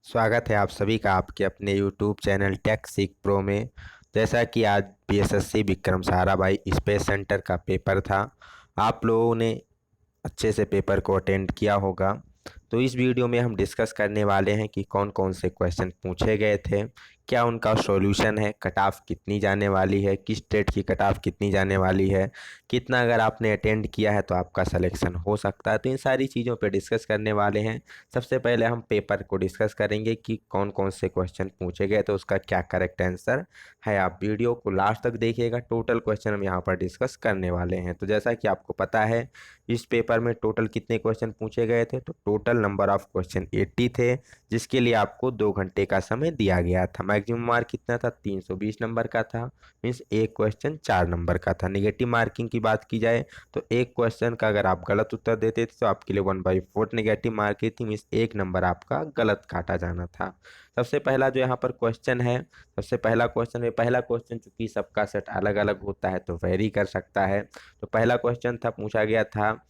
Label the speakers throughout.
Speaker 1: स्वागत है आप सभी का आपके अपने YouTube चैनल टेक सीख प्रो में। जैसा कि आज BSSC Vikram Sarabhai space centre का पेपर था, आप लोगों ने अच्छे से पेपर को अटेंड किया होगा। तो इस वीडियो में हम डिस्कस करने वाले हैं कि कौन कौन से क्वेश्चन पूछे गए थे, क्या उनका सॉल्यूशन है, कट ऑफ कितनी जाने वाली है, किस स्टेट की कट ऑफ कितनी जाने वाली है, कितना अगर आपने अटेंड किया है तो आपका सिलेक्शन हो सकता है। तो इन सारी चीज़ों पे डिस्कस करने वाले हैं। सबसे पहले हम पेपर को डिस्कस करेंगे कि कौन कौन से क्वेश्चन पूछे गए तो उसका क्या करेक्ट आंसर है। आप वीडियो को लास्ट तक देखिएगा, टोटल क्वेश्चन हम यहाँ पर डिस्कस करने वाले हैं। तो जैसा कि आपको पता है इस पेपर में टोटल कितने क्वेश्चन पूछे गए थे, तो टोटल नंबर ऑफ क्वेश्चन 80 थे, जिसके लिए आपको 2 घंटे का समय दिया गया था। मैक्सिमम मार्क कितना था, 320 नंबर का था। मीन्स एक क्वेश्चन 4 नंबर का था। निगेटिव मार्किंग की बात की जाए तो एक क्वेश्चन का अगर आप गलत उत्तर देते थे तो आपके लिए 1/4 नेगेटिव मार्किंग थी। मीन्स एक नंबर आपका गलत काटा जाना था। सबसे पहला जो यहाँ पर क्वेश्चन है, सबसे पहला क्वेश्चन चूंकि सबका सेट अलग अलग होता है तो वेरी कर सकता है। तो पहला क्वेश्चन था, पूछा गया था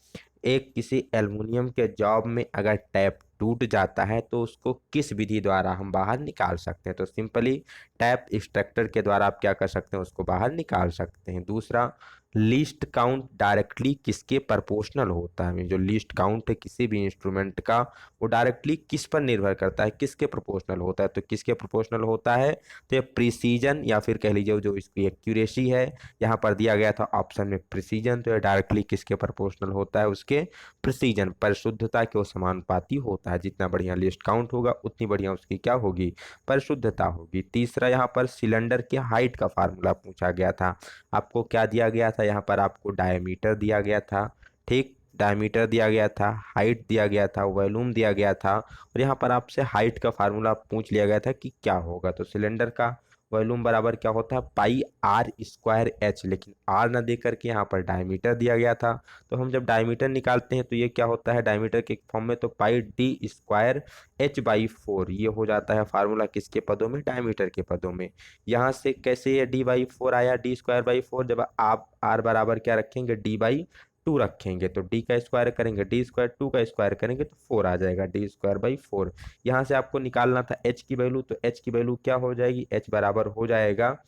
Speaker 1: एक किसी एल्युमिनियम के जॉब में अगर टैप टूट जाता है तो उसको किस विधि द्वारा हम बाहर निकाल सकते हैं। तो सिंपली टैप एक्सट्रैक्टर के द्वारा आप क्या कर सकते हैं, उसको बाहर निकाल सकते हैं। दूसरा, लीस्ट काउंट डायरेक्टली किसके प्रोपोर्शनल होता है। जो लीस्ट काउंट है किसी भी इंस्ट्रूमेंट का, वो डायरेक्टली किस पर निर्भर करता है, किसके प्रोपोर्शनल होता है। तो किसके प्रोपोर्शनल होता है, तो ये प्रिसीजन या फिर कह लीजिए जो इसकी एक्यूरेसी है, यहाँ पर दिया गया था ऑप्शन में प्रिसीजन, तो ये डायरेक्टली किसके प्रोपोर्शनल होता है, उसके प्रिसीजन परिशुद्धता के वो समानुपाती होता है। जितना बढ़िया लिस्ट काउंट होगा उतनी बढ़िया उसकी क्या होगी, परिशुद्धता होगी। तीसरा, यहाँ पर सिलेंडर के हाइट का फार्मूला पूछा गया था। आपको क्या दिया गया था, यहाँ पर आपको डायमीटर दिया गया था। ठीक, डायमीटर दिया गया था, हाइट दिया गया था, वॉल्यूम दिया गया था, और यहाँ पर आपसे हाइट का फार्मूला पूछ लिया गया था कि क्या होगा। तो सिलेंडर का वॉल्यूम बराबर क्या होता है, पाई आर स्क्वायर एच, लेकिन आर ना दे करके यहाँ पर डायमीटर दिया गया था। तो हम जब डायमीटर निकालते हैं तो ये क्या होता है डायमीटर के फॉर्म में, तो पाई डी स्क्वायर H/4, ये हो जाता है फार्मूला किसके पदों में, डायमीटर के पदों में। यहाँ से कैसे ये D/4 आया, D²/4, जब आप आर बराबर क्या रखेंगे, D/2 रखेंगे तो D का स्क्वायर करेंगे, D², 2 का स्क्वायर करेंगे तो 4 आ जाएगा, D²/4। यहाँ से आपको निकालना था H की वैल्यू, तो H की वैल्यू क्या हो जाएगी, H बराबर हो जाएगा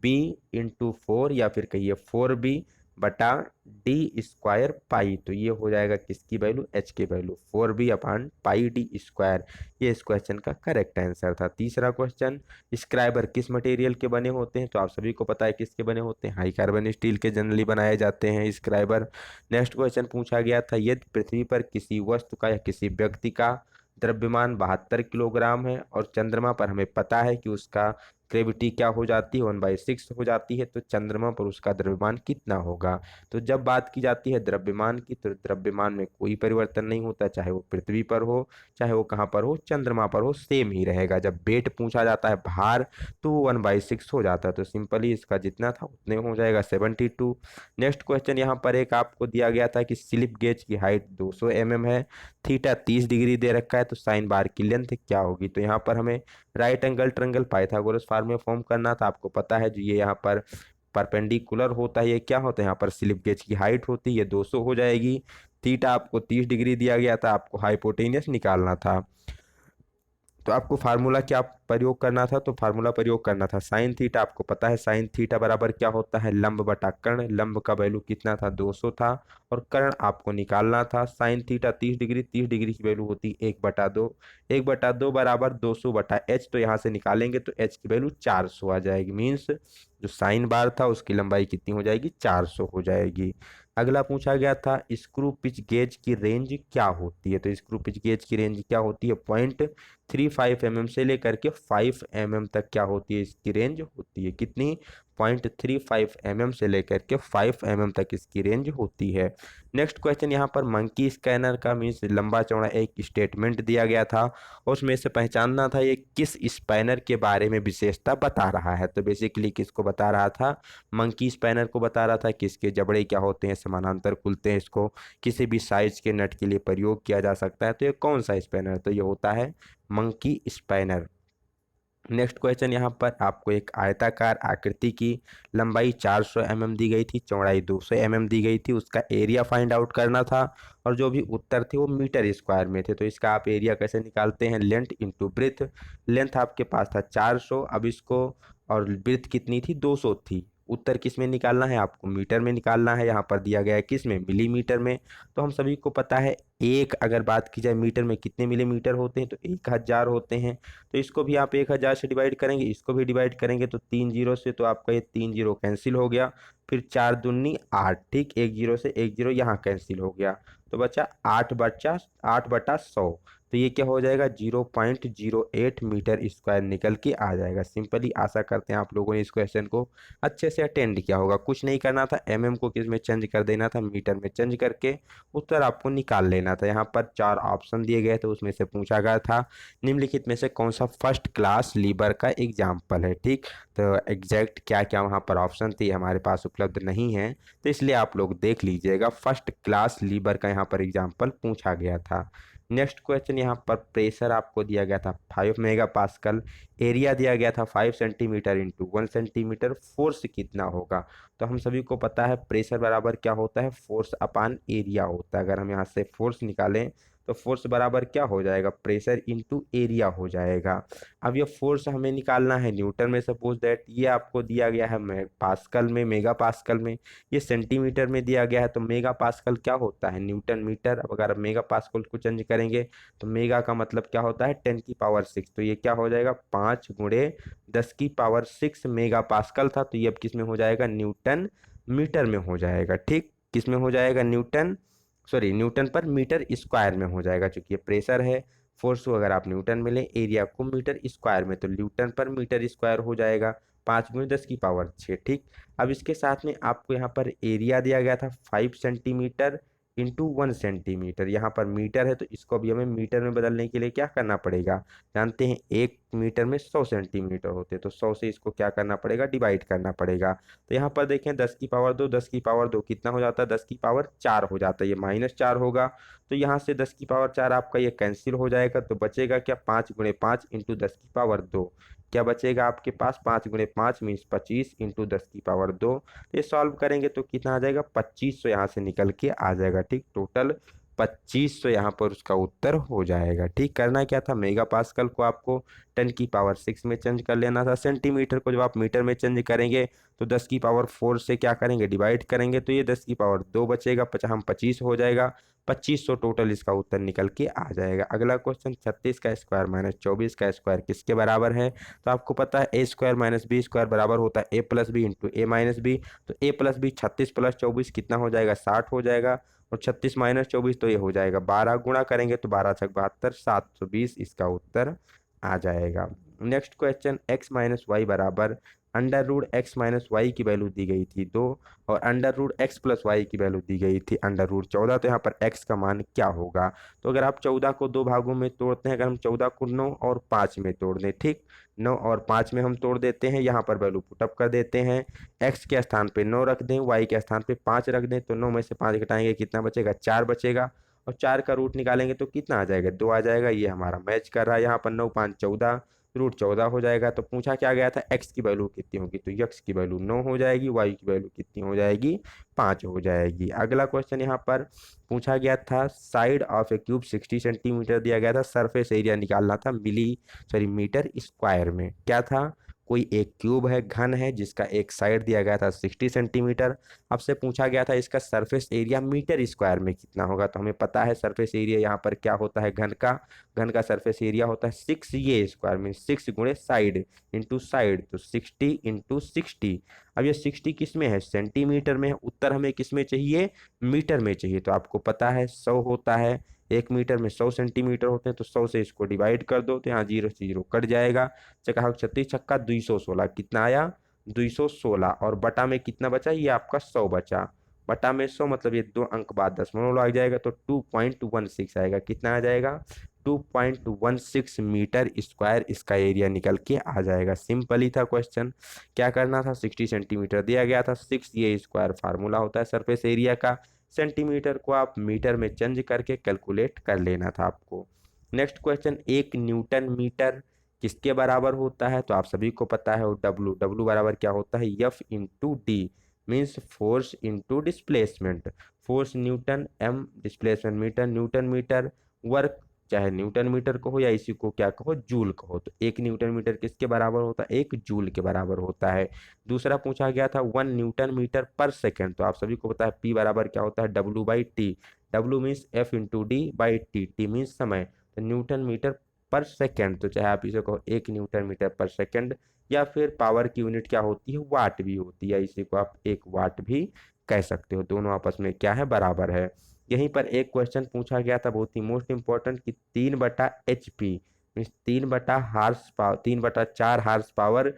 Speaker 1: B/4, या फिर कहिए 4B/D²पाई। तो ये हो जाएगा किसकी वैल्यू, H की वैल्यू 4B/πD²। ये इस क्वेश्चन का करेक्ट आंसर था। तीसरा क्वेश्चन, स्क्राइबर किस मटेरियल के बने होते हैं। तो आप सभी को पता है किसके बने होते हैं, हाई कार्बन स्टील के जनरली बनाए जाते हैं स्क्राइबर। नेक्स्ट क्वेश्चन पूछा गया था, यदि पृथ्वी पर किसी वस्तु का या किसी व्यक्ति का द्रव्यमान 72 किलोग्राम है और चंद्रमा पर हमें पता है कि उसका ग्रेविटी क्या हो जाती है, 1/6 हो जाती है, तो चंद्रमा पर उसका द्रव्यमान कितना होगा। तो जब बात की जाती है द्रव्यमान की, तो द्रव्यमान में कोई परिवर्तन नहीं होता, चाहे वो पृथ्वी पर हो, चाहे वो कहाँ पर हो, चंद्रमा पर हो, सेम ही रहेगा। जब वेट पूछा जाता है, भार, तो 1/6 हो जाता है। तो सिंपली इसका जितना था उतने हो जाएगा, 72। नेक्स्ट क्वेश्चन, यहाँ पर एक आपको दिया गया था कि स्लिप गेज की हाइट 200 mm है, थीटा 30 डिग्री दे रखा है, तो साइन बार की लेंथ क्या होगी। तो यहाँ पर हमें right angle triangle Pythagoras formula form करना था। आपको पता है जो ये यहाँ पर परपेंडिकुलर होता है, ये क्या होता है, यहाँ पर स्लिप गेज की हाइट होती है, ये 200 हो जाएगी। थीटा आपको 30 डिग्री दिया गया था, आपको हाइपोटेनियस निकालना था। तो आपको फार्मूला क्या प्रयोग करना था, तो फार्मूला प्रयोग करना था साइन थीटा। आपको पता है साइन थीटा बराबर क्या होता है, लंब बटा कर्ण। लंब का वैल्यू कितना था, 200 था, और कर्ण आपको निकालना था। साइन थीटा 30 डिग्री, 30 डिग्री की वैल्यू होती है 1/2। 1/2 बराबर 200/h, तो यहाँ से निकालेंगे तो h की वैल्यू 400 आ जाएगी। मीन्स जो साइन बार था उसकी लंबाई कितनी हो जाएगी, 400 हो जाएगी। अगला पूछा गया था, स्क्रू पिच गेज की रेंज क्या होती है। तो स्क्रू पिच गेज की रेंज क्या होती है, 0.35 mm से लेकर के 5 mm तक क्या होती है, इसकी रेंज होती है कितनी, 0.35 mm से लेकर के 5 mm तक इसकी रेंज होती है। नेक्स्ट क्वेश्चन, यहाँ पर मंकी स्कैनर का मीन्स लंबा चौड़ा एक स्टेटमेंट दिया गया था, और उसमें से पहचानना था ये किस स्पैनर के बारे में विशेषता बता रहा है। तो बेसिकली किसको बता रहा था, मंकी स्पैनर को बता रहा था कि इसके जबड़े क्या होते हैं, समानांतर खुलते हैं, इसको किसी भी साइज के नट के लिए प्रयोग किया जा सकता है। तो ये कौन सा स्पैनर, तो ये होता है मंकी स्पैनर। नेक्स्ट क्वेश्चन यहाँ पर आपको एक आयताकार आकृति की लंबाई 400 mm दी गई थी, चौड़ाई 200 mm दी गई थी, उसका एरिया फाइंड आउट करना था और जो भी उत्तर थे वो मीटर स्क्वायर में थे। तो इसका आप एरिया कैसे निकालते हैं, लेंथ इंटू ब्रेथ। लेंथ आपके पास था 400, अब इसको और ब्रेथ कितनी थी 200 थी। उत्तर किस में निकालना है, आपको मीटर में निकालना है। यहाँ पर दिया गया है किस में, मिलीमीटर में। तो हम सभी को पता है एक, अगर बात की जाए मीटर में कितने मिलीमीटर होते हैं तो 1000 होते हैं। तो इसको भी आप 1000 से डिवाइड करेंगे, इसको भी डिवाइड करेंगे तो 3 जीरो से, तो आपका ये 3 जीरो कैंसिल हो गया। फिर 4 दूनी 8, ठीक, 1 जीरो से 1 जीरो यहाँ कैंसिल हो गया, तो बचा 8/100। तो ये क्या हो जाएगा, 0.08 मीटर स्क्वायर निकल के आ जाएगा। सिंपली आशा करते हैं आप लोगों ने इस क्वेश्चन को अच्छे से अटेंड किया होगा। कुछ नहीं करना था, को किस में चेंज कर देना था, मीटर में चेंज करके उत्तर आपको निकाल लेना था। यहाँ पर 4 ऑप्शन दिए गए थे, उसमें से पूछा गया था निम्नलिखित में से कौन सा फर्स्ट क्लास लीवर का एग्जाम्पल है, ठीक। तो एग्जैक्ट क्या क्या वहाँ पर ऑप्शन थे हमारे पास उपलब्ध नहीं है, तो इसलिए आप लोग देख लीजिएगा। फर्स्ट क्लास लीवर का यहाँ पर एग्जाम्पल पूछा गया था। नेक्स्ट क्वेश्चन यहाँ पर प्रेशर आपको दिया गया था 5 मेगापास्कल, एरिया दिया गया था 5 सेंटीमीटर इंटू 1 सेंटीमीटर, फोर्स कितना होगा। तो हम सभी को पता है प्रेशर बराबर क्या होता है, फोर्स अपान एरिया होता है। अगर हम यहाँ से फोर्स निकालें तो फोर्स बराबर क्या हो जाएगा, प्रेशर इंटू एरिया हो जाएगा। अब ये फोर्स हमें निकालना है न्यूटन में, सपोज दैट ये आपको दिया गया है पास्कल में, मेगा पास्कल में, ये सेंटीमीटर में दिया गया है। तो मेगा पास्कल क्या होता है, न्यूटन मीटर। अब अगर मेगा पास्कल को चेंज करेंगे तो मेगा का मतलब क्या होता है 10⁶, तो ये क्या हो जाएगा 5 × 10⁶ मेगा पास्कल था। तो ये अब किस में हो जाएगा, न्यूटन मीटर में हो जाएगा, ठीक। किस में हो जाएगा, न्यूटन पर मीटर स्क्वायर में हो जाएगा। चूंकि ये प्रेशर है, फोर्स को अगर आप न्यूटन में लें, एरिया को मीटर स्क्वायर में, तो न्यूटन पर मीटर स्क्वायर हो जाएगा 5 × 10⁶, ठीक। अब इसके साथ में आपको यहाँ पर एरिया दिया गया था 5 सेंटीमीटर इंटू 1 सेंटीमीटर। यहाँ पर मीटर है तो इसको भी हमें मीटर में बदलने के लिए क्या करना पड़ेगा, जानते हैं 1 मीटर में 100 सेंटीमीटर होते हैं, तो 100 से इसको क्या करना पड़ेगा, डिवाइड करना पड़ेगा। तो यहाँ पर देखें 10⁻², 10⁻² कितना हो जाता है, 10⁴ हो जाता है, ये -4 होगा। तो यहाँ से 10⁴ आपका ये कैंसिल हो जाएगा, तो बचेगा क्या, 5 × 5 इंटू 10⁻²। क्या बचेगा आपके पास, 5 × 5 मीन्स 25 इंटू 10⁻²। ये सॉल्व करेंगे तो कितना आ जाएगा, 2500 यहाँ से निकल के आ जाएगा, ठीक। टोटल 2500 यहाँ पर उसका उत्तर हो जाएगा, ठीक। करना क्या था, मेगा पास्कल को आपको 10⁶ में चेंज कर लेना था, सेंटीमीटर को जब आप मीटर में चेंज करेंगे तो 10⁴ से क्या करेंगे, डिवाइड करेंगे, तो ये 10⁻² बचेगा, 25 हो जाएगा। 2500 टोटल इसका उत्तर निकल के आ जाएगा। अगला क्वेश्चन, 36 का स्क्वायर माइनस 24 का स्क्वायर किसके बराबर है। तो आपको पता है ए स्क्वायर माइनस बी स्क्वायर बराबर होता है ए प्लस बी इंटू ए माइनस बी। तो ए प्लस बी 36 + 24 कितना हो जाएगा, 60 हो जाएगा। और 36 - 24 तो ये हो जाएगा 12, गुणा करेंगे तो 12 × 6 = 72, 720 इसका उत्तर आ जाएगा। नेक्स्ट क्वेश्चन, x - y बराबर √x - y की वैल्यू दी गई थी 2 और √x + y की वैल्यू दी गई थी √14। तो यहाँ पर x का मान क्या होगा। तो अगर आप 14 को 2 भागों में तोड़ते हैं, अगर हम 14 को 9 और 5 में तोड़ दें, ठीक, 9 और 5 में हम तोड़ देते हैं, यहाँ पर वैल्यू पुटअप कर देते हैं, x के स्थान पे 9 रख दें, y के स्थान पे 5 रख दें, तो 9 में से 5 घटाएंगे कितना बचेगा, 4 बचेगा। और 4 का रूट निकालेंगे तो कितना आ जाएगा, 2 आ जाएगा। ये हमारा मैच कर रहा है, यहाँ पर 9 × 5 = 14, √14 हो जाएगा। तो पूछा क्या गया था, x की वैल्यू कितनी होगी, तो x की वैल्यू 9 हो जाएगी, y की वैल्यू कितनी हो जाएगी, 5 हो जाएगी। अगला क्वेश्चन यहाँ पर पूछा गया था, side of A cube 60 centimetre दिया गया था, सरफेस एरिया निकालना था मीटर स्क्वायर में। क्या था, कोई एक क्यूब है, घन है, जिसका एक साइड दिया गया था 60 सेंटीमीटर। आपसे पूछा गया था इसका सरफेस एरिया मीटर स्क्वायर में कितना होगा। तो हमें पता है सरफेस एरिया यहाँ पर क्या होता है, घन का सरफेस एरिया होता है 6 ये स्क्वायर में 6 × साइड इंटू साइड, तो 60 × 60। अब ये 60 किस में है, सेंटीमीटर में है। उत्तर हमें किस में चाहिए, मीटर में चाहिए। तो आपको पता है 100 होता है, 1 मीटर में 100 सेंटीमीटर होते हैं, तो 100 से इसको डिवाइड कर दो, तो यहाँ 0 से 0 कट जाएगा। चका 36 छक्का 216 कितना आया, 216। और बटा में कितना बचा, ये आपका 100 बचा, बटा में 100 मतलब ये 2 अंक बाद दशमलव लग जाएगा, तो 2.16 आएगा। कितना आ जाएगा, 2.16 मीटर स्क्वायर इसका एरिया निकल के आ जाएगा। सिंपल ही था क्वेश्चन। क्या करना था, 60 सेंटीमीटर दिया गया था, 6 ये स्क्वायर फार्मूला होता है सरफेस एरिया का, सेंटीमीटर को आप मीटर में चेंज करके कैलकुलेट कर लेना था आपको। नेक्स्ट क्वेश्चन, 1 न्यूटन मीटर किसके बराबर होता है? तो आप सभी को पता है, डब्लू डब्लू बराबर क्या होता है? F into D, means force into displacement. Force newton, M displacement metre, newton metre, work चाहे न्यूटन मीटर कहो या इसी को क्या कहो, जूल कहो। तो एक न्यूटन मीटर किसके बराबर होता है? एक जूल के बराबर होता है। दूसरा पूछा गया था 1 न्यूटन मीटर पर सेकेंड। तो आप सभी को पता है पी बराबर क्या होता है? W by T. W means F into D by T, T means समय। तो न्यूटन मीटर पर सेकेंड, तो चाहे आप इसे कहो 1 न्यूटन मीटर पर सेकेंड, या फिर पावर की यूनिट क्या होती है? वाट भी होती है, इसी को आप 1 वाट भी कह सकते हो। दोनों आपस में क्या है? बराबर है। यहीं पर एक क्वेश्चन पूछा गया था बहुत ही मोस्ट इंपॉर्टेंट कि 3/HP मीन्स 3/4 3/4 हार्स पावर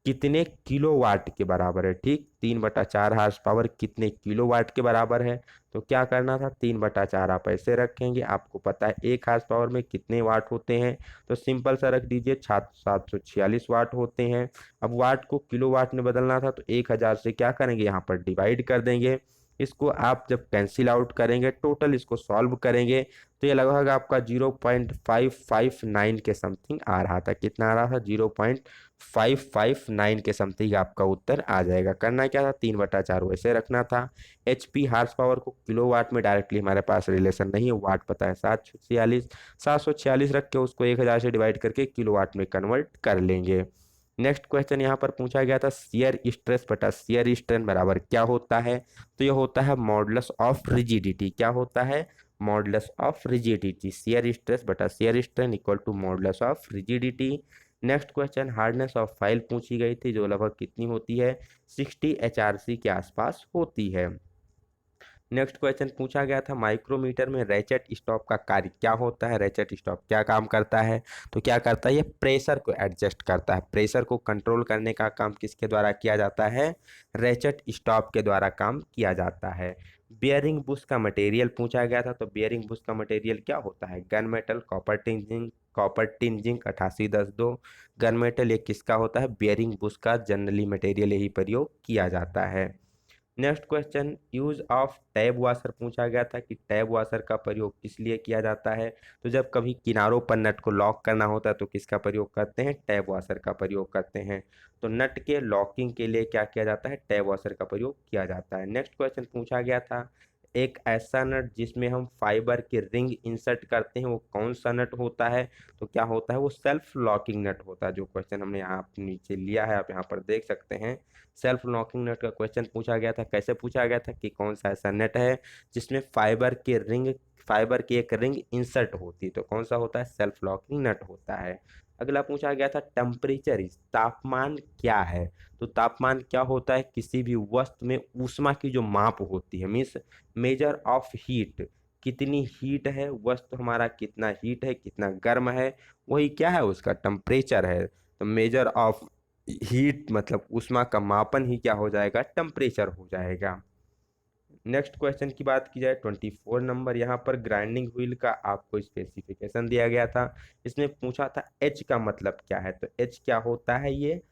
Speaker 1: कितने किलोवाट के बराबर है? ठीक, 3/4 हार्स पावर कितने किलोवाट के बराबर है? तो क्या करना था? 3/4 आप ऐसे रखेंगे, आपको पता है 1 हार्स पावर में कितने वाट होते हैं, तो सिंपल सा रख दीजिए 746 वाट होते हैं। अब वाट को किलोवाट में बदलना था, तो 1000 से क्या करेंगे? यहाँ पर डिवाइड कर देंगे। इसको आप जब कैंसिल आउट करेंगे, टोटल इसको सॉल्व करेंगे, तो ये लगभग आपका 0.559 के समथिंग आ रहा था। कितना आ रहा था? 0.559 के समथिंग आपका उत्तर आ जाएगा। करना क्या था? 3/4 वैसे रखना था। HP हार्स पावर को किलोवाट में डायरेक्टली हमारे पास रिलेशन नहीं है, वाट पता है 746, 746 रख के उसको 1000 से डिवाइड करके किलोवाट में कन्वर्ट कर लेंगे। नेक्स्ट क्वेश्चन यहाँ पर पूछा गया था शियर स्ट्रेस बटा शियर स्ट्रेन बराबर क्या होता है? तो ये होता है मॉडुलस ऑफ रिजिडिटी। क्या होता है? Modulus of rigidity. Shear stress बटा shear strain equal to modulus of rigidity. Next question hardness of file पूछी गई थी, जो लगभग कितनी होती है? 60 HRC के आसपास होती है। नेक्स्ट क्वेश्चन पूछा गया था माइक्रोमीटर में रैचेट स्टॉप का कार्य क्या होता है? रैचेट स्टॉप क्या काम करता है? तो क्या करता है? ये प्रेशर को एडजस्ट करता है। प्रेशर को कंट्रोल करने का काम किसके द्वारा किया जाता है? रैचेट स्टॉप के द्वारा काम किया जाता है। बियरिंग बुश का मटेरियल पूछा गया था, तो बियरिंग बुश का मटेरियल क्या होता है? Gun metal, copper tin zinc 8810-2। Gun metal ये किसका होता है? बियरिंग बुश का जनरली मटेरियल यही प्रयोग किया जाता है। Next question use of tab washer पूछा गया था कि टैब वाशर का प्रयोग किस लिए किया जाता है? तो जब कभी किनारों पर नट को लॉक करना होता है तो किसका प्रयोग करते हैं? टैब वाशर का प्रयोग करते हैं। तो नट के लॉकिंग के लिए क्या किया जाता है? टैब वाशर का प्रयोग किया जाता है। नेक्स्ट क्वेश्चन पूछा गया था एक ऐसा नट जिसमें हम फाइबर के रिंग इंसर्ट करते हैं, वो कौन सा नट होता है? तो क्या होता है? वो सेल्फ लॉकिंग नट होता है। जो क्वेश्चन हमने यहाँ नीचे लिया है आप यहाँ पर देख सकते हैं। सेल्फ लॉकिंग नट का क्वेश्चन पूछा गया था। कैसे पूछा गया था कि कौन सा ऐसा नट है जिसमें फाइबर की एक रिंग इंसर्ट होती है, तो कौन सा होता है? सेल्फ लॉकिंग नट होता है। अगला पूछा गया था टेम्परेचर इज, तापमान क्या है? तो तापमान क्या होता है? किसी भी वस्तु में ऊष्मा की जो माप होती है, मीन्स मेजर ऑफ हीट। कितनी हीट है वस्तु, हमारा कितना हीट है, कितना गर्म है, वही क्या है? उसका टेम्परेचर है। तो मेजर ऑफ हीट मतलब ऊष्मा का मापन ही क्या हो जाएगा? टेम्परेचर हो जाएगा। नेक्स्ट क्वेश्चन की बात की जाए 24 नंबर, यहाँ पर ग्राइंडिंग व्हील का आपको स्पेसिफिकेशन दिया गया था। इसमें पूछा था एच का मतलब क्या है? तो एच क्या होता है? ये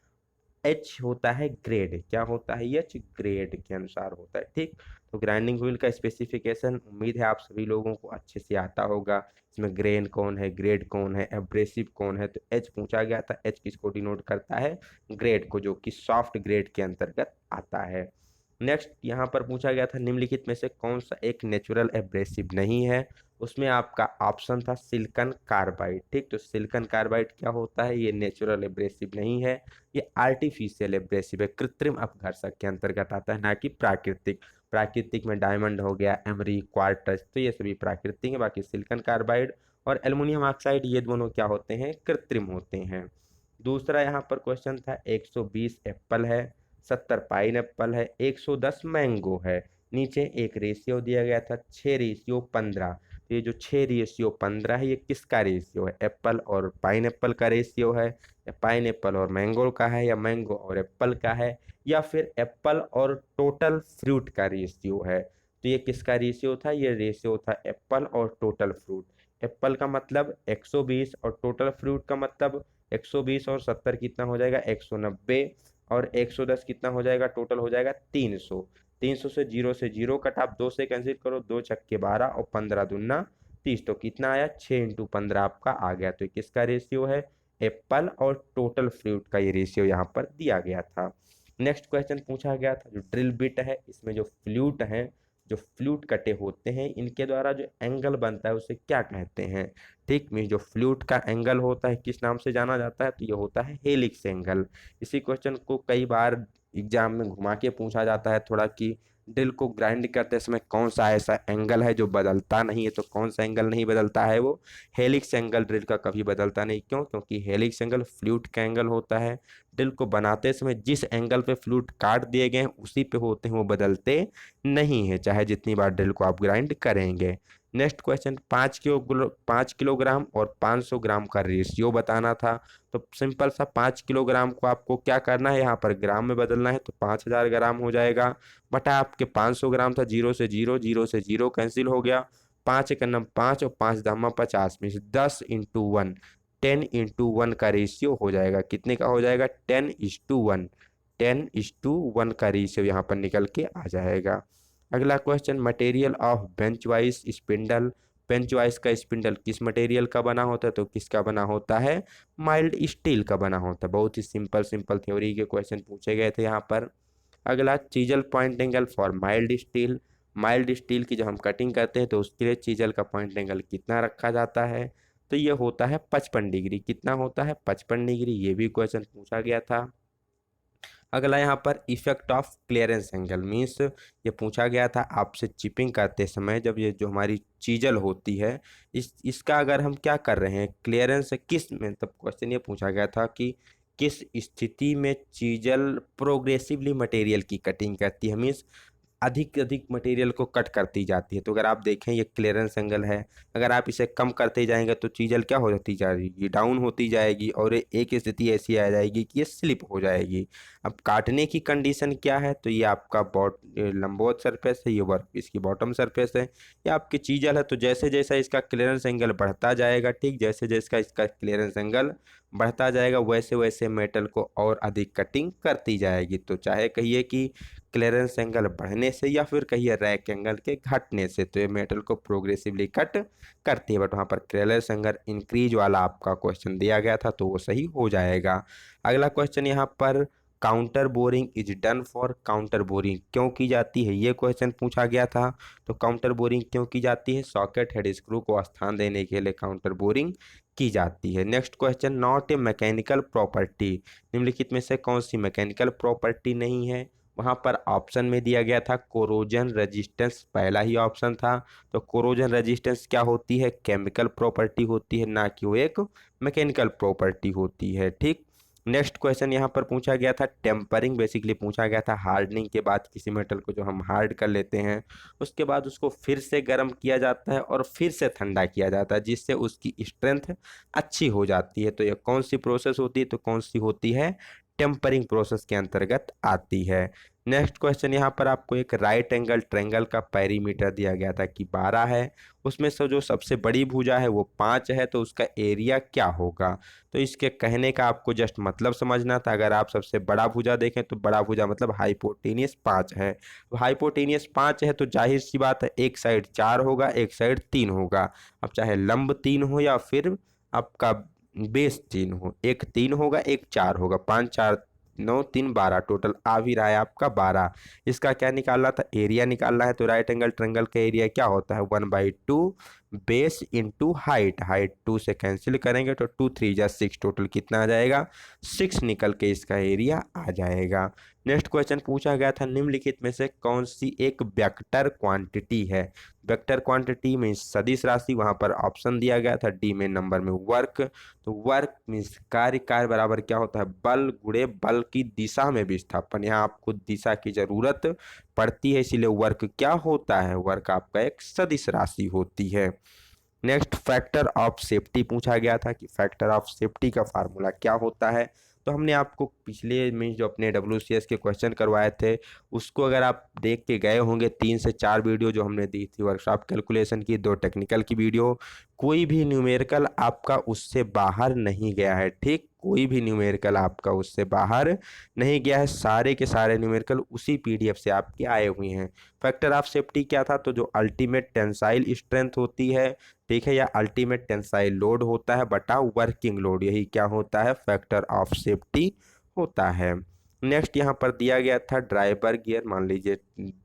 Speaker 1: एच होता है ग्रेड। क्या होता है? एच ग्रेड के अनुसार होता है। ठीक, तो ग्राइंडिंग व्हील का स्पेसिफिकेशन उम्मीद है आप सभी लोगों को अच्छे से आता होगा। इसमें ग्रेन कौन है, ग्रेड कौन है, एब्रेसिव कौन है? तो एच पूछा गया था। एच किसको डिनोट करता है? ग्रेड को, जो कि सॉफ्ट ग्रेड के अंतर्गत आता है। नेक्स्ट यहाँ पर पूछा गया था निम्नलिखित में से कौन सा एक नेचुरल एब्रेसिव नहीं है? उसमें आपका ऑप्शन था सिलिकॉन कार्बाइड। ठीक, तो सिलिकॉन कार्बाइड क्या होता है? ये नेचुरल एब्रेसिव नहीं है, ये आर्टिफिशियल एब्रेसिव है, कृत्रिम अपघर्षक के अंतर्गत आता है, ना कि प्राकृतिक। प्राकृतिक में डायमंड हो गया, एमरी, क्वार्टज, तो ये सभी प्राकृतिक है। बाकी सिलिकॉन कार्बाइड और एल्युमिनियम ऑक्साइड ये दोनों क्या होते हैं? कृत्रिम होते हैं। दूसरा यहाँ पर क्वेश्चन था 120 एप्पल है, 70 पाइन एप्पल है, 110 मैंगो है। नीचे एक रेशियो दिया गया था 6:15। तो ये जो 6:15 है, ये किसका रेशियो है? एप्पल और पाइन एप्पल का रेशियो है, या पाइन एप्पल और मैंगो का है, या मैंगो और एप्पल का है, या फिर एप्पल और टोटल फ्रूट का रेशियो है? तो ये किसका रेशियो था? ये रेशियो था एप्पल और टोटल फ्रूट। एप्पल का मतलब 120 और टोटल फ्रूट का मतलब 120 और 70 कितना हो जाएगा? 190। और 110 कितना हो जाएगा? टोटल हो जाएगा 300। 300 से जीरो कट, आप 2 से कैंसिल करो, 2 छक्के 12 और 15 दूना 30। तो कितना आया? 6 × 15 आपका आ गया। तो किसका रेशियो है? एप्पल और टोटल फ्लूइड का ये रेशियो यहाँ पर दिया गया था। नेक्स्ट क्वेश्चन पूछा गया था जो ड्रिल बिट है, इसमें जो फ्लूट हैं, जो फ्लूट कटे होते हैं, इनके द्वारा जो एंगल बनता है उसे क्या कहते हैं। ठीक, मीन जो फ्लूट का एंगल होता है किस नाम से जाना जाता है, तो ये होता है हेलिक्स एंगल। इसी क्वेश्चन को कई बार एग्जाम में घुमा के पूछा जाता है थोड़ा कि ड्रिल को ग्राइंड करते समय कौन सा ऐसा एंगल है जो बदलता नहीं है, तो कौन सा एंगल नहीं बदलता है, वो हेलिक्स एंगल ड्रिल का कभी बदलता नहीं। क्यों? क्योंकि हेलिक्स एंगल फ्लूट का एंगल होता है। ड्रिल को बनाते समय जिस एंगल पे फ्लूट काट दिए गए हैं उसी पे होते हैं, वो बदलते नहीं है, चाहे जितनी बार ड्रिल को आप ग्राइंड करेंगे। नेक्स्ट क्वेश्चन 5 किलोग्राम और 500 ग्राम का रेशियो बताना था। तो सिंपल सा 5 किलोग्राम को आपको क्या करना है, यहाँ पर ग्राम में बदलना है, तो 5000 ग्राम हो जाएगा। बटा आपके 500 ग्राम था, जीरो से जीरो, जीरो से जीरो कैंसिल हो गया, 5 × 5 और 5×50 में 10×1, 10:1 का रेशियो हो जाएगा। कितने का हो जाएगा? 10:1, 10:1 का रेशियो यहाँ पर निकल के आ जाएगा। अगला question material of bench wise spindle. Bench wise का स्पिंडल किस मटेरियल का बना होता है, तो किसका बना होता है? माइल्ड स्टील का बना होता है। बहुत ही सिंपल सिंपल थ्योरी के क्वेश्चन पूछे गए थे यहाँ पर। अगला chisel point angle for mild steel. Mild steel की जब हम कटिंग करते हैं तो उसके लिए चीजल का पॉइंट एंगल कितना रखा जाता है, तो ये होता है 55 डिग्री। कितना होता है? 55 डिग्री। ये भी क्वेश्चन पूछा गया था। अगला यहाँ पर effect of clearance angle means ये पूछा गया था आपसे चिपिंग करते समय जब ये जो हमारी चीजल होती है इसका अगर हम क्या कर रहे हैं क्लियरेंस किस में, तब क्वेश्चन ये पूछा गया था कि किस स्थिति में चीजल प्रोग्रेसिवली मटेरियल की कटिंग करती है, मीन्स अधिक अधिक मटेरियल को कट करती जाती है। तो अगर आप देखें ये क्लियरेंस एंगल है, अगर आप इसे कम करते जाएंगे तो चीजल क्या हो जाती जाएगी? डाउन होती जाएगी और एक स्थिति ऐसी आ जाएगी कि ये स्लिप हो जाएगी। अब काटने की कंडीशन क्या है, तो ये आपका लंबवत सरफेस है, ये वर्क इसकी बॉटम सरफेस है, ये आपकी चीजल है। तो जैसे जैसा इसका क्लियरेंस एंगल बढ़ता जाएगा, ठीक, जैसे जैसे इसका क्लियरेंस एंगल बढ़ता जाएगा वैसे वैसे मेटल को और अधिक कटिंग करती जाएगी। तो चाहे कहिए कि क्लियरेंस एंगल बढ़ने से या फिर कहिए रैक एंगल के घटने से, तो ये मेटल को प्रोग्रेसिवली कट करती है। बट वहाँ पर क्लियरेंस एंगल इंक्रीज वाला आपका क्वेश्चन दिया गया था तो वो सही हो जाएगा। अगला क्वेश्चन यहाँ पर counter boring is done for. Counter boring क्यों की जाती है, ये क्वेश्चन पूछा गया था। तो काउंटर बोरिंग क्यों की जाती है? सॉकेट हेड स्क्रू को स्थान देने के लिए काउंटर बोरिंग की जाती है। Next question not a mechanical property. निम्नलिखित में से कौन सी मैकेनिकल प्रॉपर्टी नहीं है? वहां पर ऑप्शन में दिया गया था कोरोजन रेजिस्टेंस, पहला ही ऑप्शन था। तो कोरोजन रेजिस्टेंस क्या होती है? केमिकल प्रॉपर्टी होती है, ना कि वो एक मैकेनिकल प्रॉपर्टी होती है। ठीक, नेक्स्ट क्वेश्चन यहाँ पर पूछा गया था टेम्परिंग, बेसिकली पूछा गया था हार्डनिंग के बाद किसी मेटल को जो हम हार्ड कर लेते हैं उसके बाद उसको फिर से गर्म किया जाता है और फिर से ठंडा किया जाता है जिससे उसकी स्ट्रेंथ अच्छी हो जाती है। तो ये कौन सी प्रोसेस होती है? तो कौन सी होती है? टेम्परिंग प्रोसेस के अंतर्गत आती है। नेक्स्ट क्वेश्चन यहाँ पर आपको एक राइट एंगल ट्रायंगल का पेरीमीटर दिया गया था कि 12 है, उसमें से जो सबसे बड़ी भुजा है वो 5 है, तो उसका एरिया क्या होगा? तो इसके कहने का आपको जस्ट मतलब समझना था। अगर आप सबसे बड़ा भुजा देखें तो बड़ा भुजा मतलब हाइपोटेनियस 5 है। तो हाइपोटेनियस 5 है तो जाहिर सी बात है एक साइड 4 होगा एक साइड 3 होगा। अब चाहे लंब 3 हो या फिर आपका बेस 3 हो, एक 3 होगा एक 4 होगा, 5 4 9 3 12, टोटल आ भी रहा है आपका 12। इसका क्या निकालना था? एरिया निकालना है। तो राइट एंगल ट्रायंगल का एरिया क्या होता है? 1/2 बेस इंटू हाइट, हाइट 2 से कैंसिल करेंगे तो 2 3 जा 6, टोटल कितना आ जाएगा? 6 निकल के इसका एरिया आ जाएगा। नेक्स्ट क्वेश्चन पूछा गया था निम्नलिखित में से कौन सी एक वेक्टर क्वांटिटी है? वेक्टर क्वांटिटी में सदिश राशि, वहां पर ऑप्शन दिया गया था डी में नंबर में वर्क। तो वर्क मीन्स कार्य, कार्य बराबर क्या होता है? बल गुणे बल की दिशा में विस्थापन। यहाँ आपको दिशा की जरूरत पड़ती है इसीलिए वर्क क्या होता है? वर्क आपका एक सदिश राशि होती है। नेक्स्ट फैक्टर ऑफ सेफ्टी पूछा गया था कि फैक्टर ऑफ सेफ्टी का फार्मूला क्या होता है? तो हमने आपको पिछले में जो अपने WCS के क्वेश्चन करवाए थे उसको अगर आप देख के गए होंगे 3 से 4 वीडियो जो हमने दी थी वर्कशॉप कैलकुलेशन की, 2 टेक्निकल की वीडियो, कोई भी न्यूमेरिकल आपका उससे बाहर नहीं गया है, ठीक, कोई भी न्यूमेरिकल आपका उससे बाहर नहीं गया है, सारे के सारे न्यूमेरिकल उसी पीडीएफ से आपके आए हुए हैं। फैक्टर ऑफ सेफ्टी क्या था, तो जो अल्टीमेट टेंसाइल स्ट्रेंथ होती है, ठीक है, या अल्टीमेट टेंसाइल लोड होता है बटा वर्किंग लोड, यही क्या होता है, फैक्टर ऑफ सेफ्टी होता है। नेक्स्ट यहाँ पर दिया गया था ड्राइवर गियर, मान लीजिए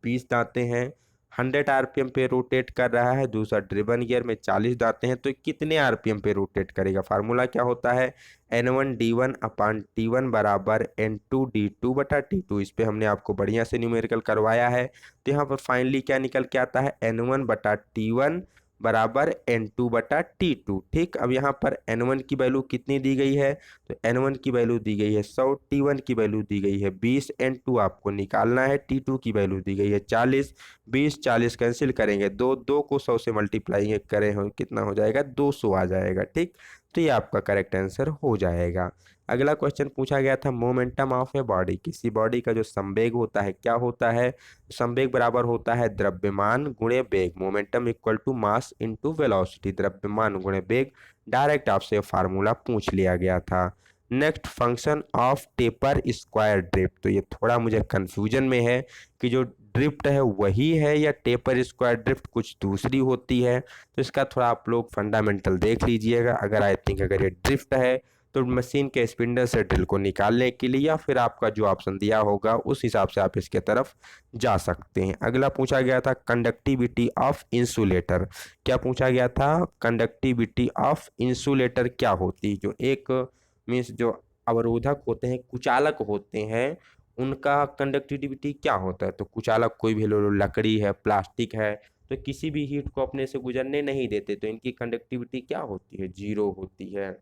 Speaker 1: 20 दांतें हैं, 100 आरपीएम पे रोटेट कर रहा है, दूसरा ड्रिवन गियर में 40 दांतें हैं, तो कितने आरपीएम पे रोटेट करेगा। फार्मूला क्या होता है, N1 D1 अपान T1 बराबर N2 D2 बटा T2। इस पे हमने आपको बढ़िया से न्यूमेरिकल करवाया है। तो यहाँ पर फाइनली क्या निकल के आता है, N1 बटा T1 बराबर N2 बटा T2। ठीक, अब यहाँ पर N1 की वैल्यू कितनी दी गई है, तो N1 की वैल्यू दी गई है 100, T1 की वैल्यू दी गई है 20, N2 आपको निकालना है, T2 की वैल्यू दी गई है 40। 20 40 कैंसिल करेंगे, दो दो को 100 से मल्टीप्लाई करें हो कितना हो जाएगा, 200 आ जाएगा। ठीक, तो ये आपका करेक्ट आंसर हो जाएगा। अगला क्वेश्चन पूछा गया था मोमेंटम ऑफ ए बॉडी, किसी बॉडी का जो संवेग होता है क्या होता है, संवेग बराबर होता है द्रव्यमान गुणे वेग, momentum equal to mass into velocity, द्रव्यमान गुणे वेग। डायरेक्ट आपसे फार्मूला पूछ लिया गया था। Next function of taper square drift, तो ये थोड़ा मुझे कंफ्यूजन में है कि जो ड्रिफ्ट है वही है या टेपर स्क्वायर ड्रिफ्ट कुछ दूसरी होती है, तो इसका थोड़ा आप लोग फंडामेंटल देख लीजिएगा। अगर आई थिंक अगर ये ड्रिफ्ट है तो मशीन के स्पिंडल से ड्रिल को निकालने के लिए, या फिर आपका जो ऑप्शन दिया होगा उस हिसाब से आप इसके तरफ जा सकते हैं। अगला पूछा गया था कंडक्टिविटी ऑफ इंसुलेटर, क्या पूछा गया था, कंडक्टिविटी ऑफ इंसुलेटर क्या होती, जो एक मीन्स जो अवरोधक होते हैं, कुचालक होते हैं, उनका कंडक्टिविटी क्या होता है। तो कुचालक कोई भी लकड़ी है, प्लास्टिक है, तो किसी भी हीट को अपने से गुजरने नहीं देते, तो इनकी कंडक्टिविटी क्या होती है, जीरो होती है।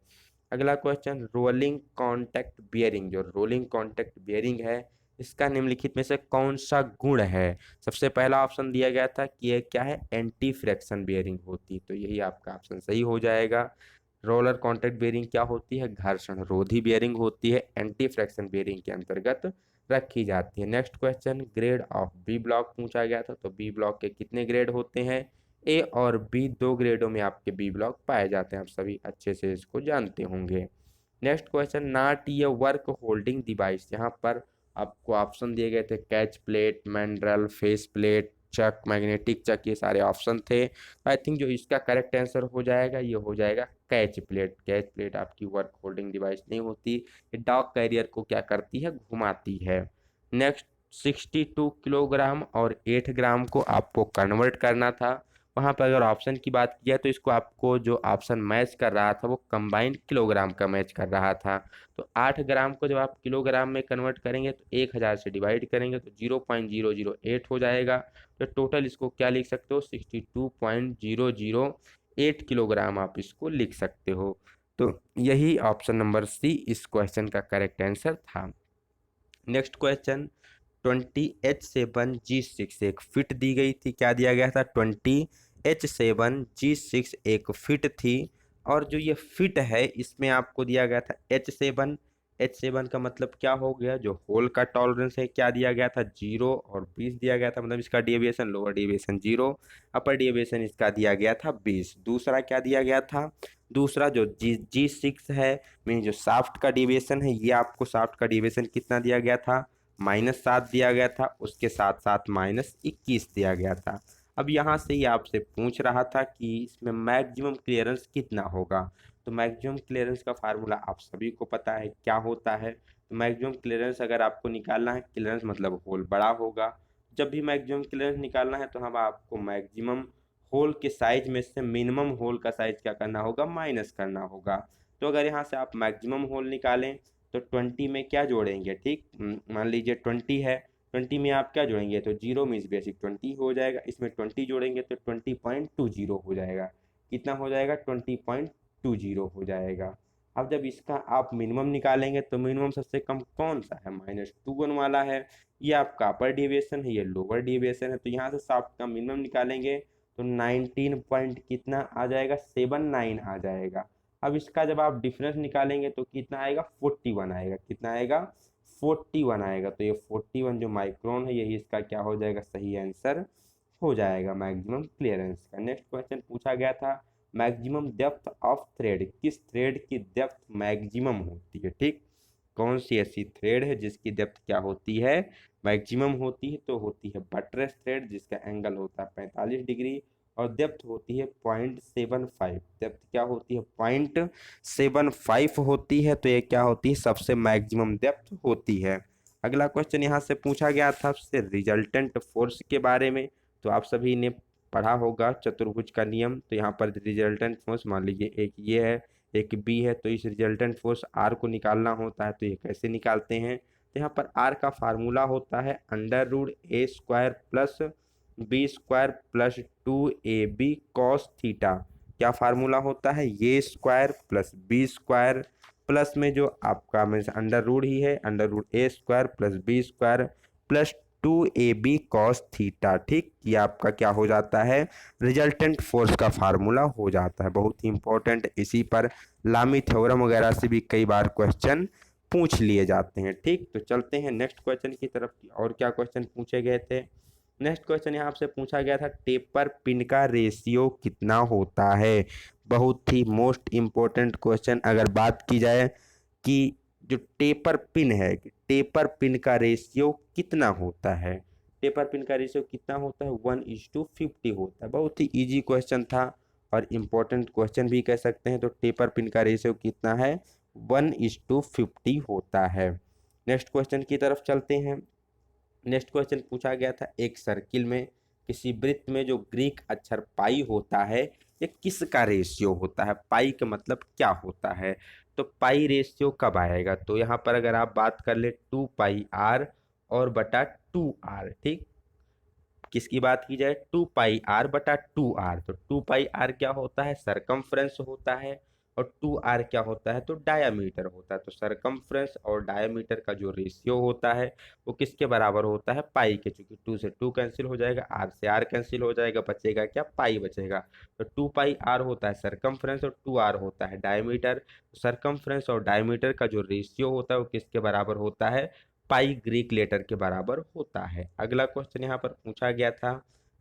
Speaker 1: अगला क्वेश्चन रोलिंग कॉन्टैक्ट बियरिंग, जो रोलिंग कॉन्टैक्ट बियरिंग है इसका निम्नलिखित में से कौन सा गुण है। सबसे पहला ऑप्शन दिया गया था कि यह क्या है, एंटी फ्रैक्शन बियरिंग होती, तो यही आपका ऑप्शन सही हो जाएगा। रोलर कॉन्टैक्ट बियरिंग क्या होती है, घर्षण रोधी बियरिंग होती है, एंटी फ्रैक्शन बियरिंग के अंतर्गत रखी जाती है। Next question grade of B block पूछा गया था, तो बी ब्लॉक के कितने ग्रेड होते हैं, ए और बी, दो ग्रेडों में आपके बी ब्लॉक पाए जाते हैं, आप सभी अच्छे से इसको जानते होंगे। नेक्स्ट क्वेश्चन नॉट ये वर्क होल्डिंग डिवाइस, यहाँ पर आपको ऑप्शन दिए गए थे कैच प्लेट, मैंड्रल, फेस प्लेट, चक, मैग्नेटिक चक, ये सारे ऑप्शन थे। आई थिंक जो इसका करेक्ट आंसर हो जाएगा ये हो जाएगा कैच प्लेट। कैच प्लेट आपकी वर्क होल्डिंग डिवाइस नहीं होती, ये डॉग कैरियर को क्या करती है, घुमाती है। नेक्स्ट 62 किलोग्राम और 8 ग्राम को आपको कन्वर्ट करना था, वहाँ पर अगर ऑप्शन की बात किया तो इसको आपको जो ऑप्शन मैच कर रहा था वो कंबाइंड किलोग्राम का मैच कर रहा था। तो 8 ग्राम को जब आप किलोग्राम में कन्वर्ट करेंगे तो 1000 से डिवाइड करेंगे तो 0.008 हो जाएगा। तो टोटल इसको क्या लिख सकते हो, 62.008 किलोग्राम आप इसको लिख सकते हो। तो यही ऑप्शन नंबर सी इस क्वेश्चन का करेक्ट आंसर था। नेक्स्ट क्वेश्चन 20H7G6 एक फिट दी गई थी, क्या दिया गया था, 20H7G6 एक फिट थी, और जो ये फिट है इसमें आपको दिया गया था H7। H7 का मतलब क्या हो गया, जो होल का टॉलरेंस है क्या दिया गया था, 0 और 20 दिया गया था, मतलब इसका deviation lower deviation 0, upper deviation इसका दिया गया था 20। दूसरा क्या दिया गया था, दूसरा जो G6 है मीन जो शाफ्ट का डेविएशन है, ये आपको शाफ्ट का डेविएशन कितना दिया गया था, -7 दिया गया था, उसके साथ साथ -21 दिया गया था। अब यहाँ से ही आपसे पूछ रहा था कि इसमें मैक्सिमम क्लियरेंस कितना होगा। तो मैक्सिमम क्लियरेंस का फार्मूला आप सभी को पता है क्या होता है। तो मैक्सिमम क्लियरेंस अगर आपको निकालना है, क्लियरेंस मतलब होल बड़ा होगा, जब भी मैक्सिमम क्लियरेंस निकालना है तो हम आपको मैक्सिमम होल के साइज में से मिनिमम होल का साइज क्या करना होगा, माइनस करना होगा। तो अगर यहाँ से आप मैक्सिमम होल निकालें तो 20 में क्या जोड़ेंगे, ठीक, मान लीजिए 20 है, 20 में आप क्या जोड़ेंगे, तो 0 मीन्स बेसिक 20 हो जाएगा, इसमें 20 जोड़ेंगे तो 20.20 हो जाएगा, कितना हो जाएगा, 20.20 हो जाएगा। अब जब इसका आप मिनिमम निकालेंगे तो मिनिमम सबसे कम कौन सा है, -21 वाला है, ये आपका अपर डेविएशन है, ये लोअर डेविएशन है, तो यहाँ से शाफ्ट का मिनिमम निकालेंगे तो 19 पॉइंट कितना आ जाएगा, 79 आ जाएगा। अब इसका जब आप डिफरेंस निकालेंगे तो कितना आएगा, 41 आएगा, कितना आएगा, 41 आएगा। तो ये 41 जो माइक्रोन है यही इसका क्या हो जाएगा, सही आंसर हो जाएगा मैक्सिमम क्लियरेंस का। नेक्स्ट क्वेश्चन पूछा गया था मैक्सिमम डेप्थ ऑफ थ्रेड, किस थ्रेड की डेप्थ मैक्सिमम होती है, ठीक। कौन सी ऐसी थ्रेड है जिसकी डेप्थ क्या होती है, मैक्सिमम होती है, तो होती है बटरेस थ्रेड जिसका एंगल होता है 45 डिग्री और डेप्थ होती है 0.75। डेप्थ क्या होती है, 0.75 होती है, तो ये क्या होती है, सबसे मैक्सिमम डेप्थ होती है। अगला क्वेश्चन यहाँ से पूछा गया था आपसे रिजल्टेंट फोर्स के बारे में। तो आप सभी ने पढ़ा होगा चतुर्भुज का नियम। तो यहाँ पर रिजल्टेंट फोर्स मान लीजिए एक ये है एक बी है, तो इस रिजल्टेंट फोर्स आर को निकालना होता है। तो ये कैसे निकालते हैं, तो यहाँ पर आर का फार्मूला होता है √a² plus b² plus 2ab cos theta. क्या फार्मूला होता है, ये स्क्वायर प्लस b² प्लस में जो आपका मीन्स अंडर रूट ही है √a² plus b² plus 2ab cos theta, ठीक। ये आपका क्या हो जाता है, रिजल्टेंट फोर्स का फार्मूला हो जाता है। बहुत ही इंपॉर्टेंट, इसी पर लामी थ्योरम वगैरह से भी कई बार क्वेश्चन पूछ लिए जाते हैं, ठीक। तो चलते हैं नेक्स्ट क्वेश्चन की तरफ। और क्या क्वेश्चन पूछे गए थे, नेक्स्ट क्वेश्चन यहाँ से पूछा गया था टेपर पिन का रेशियो कितना होता है। बहुत ही मोस्ट इम्पोर्टेंट क्वेश्चन। अगर बात की जाए कि जो टेपर पिन है, टेपर पिन का रेशियो कितना होता है, टेपर पिन का रेशियो कितना होता है, 1:50 होता है। बहुत ही इजी क्वेश्चन था और इम्पोर्टेंट क्वेश्चन भी कह सकते हैं। तो टेपर पिन का रेशियो कितना है, 1:50 होता है। नेक्स्ट क्वेश्चन की तरफ चलते हैं। नेक्स्ट क्वेश्चन पूछा गया था एक सर्किल में किसी वृत्त में जो ग्रीक अक्षर पाई होता है ये किसका रेशियो होता है, पाई का मतलब क्या होता है। तो पाई रेशियो कब आएगा, तो यहाँ पर अगर आप बात कर ले 2πr और बटा 2r, ठीक। किसकी बात की जाए, 2πr बटा 2r। तो 2πr क्या होता है, सरकमफ्रेंस होता है और 2r क्या होता है, तो डायामीटर होता है। तो सरकमफ्रेंस और डायामीटर का जो रेशियो होता है वो किसके बराबर होता है, पाई के। चूंकि 2 से 2 कैंसिल हो जाएगा, r से r कैंसिल हो जाएगा, बचेगा क्या, पाई बचेगा। तो 2πr होता है सरकमफ्रेंस और 2r होता है डायमीटर। सरकमफ्रेंस और डायमीटर का जो रेशियो होता है वो किसके बराबर होता है, पाई ग्रीक लेटर के बराबर होता है। अगला क्वेश्चन यहाँ पर पूछा गया था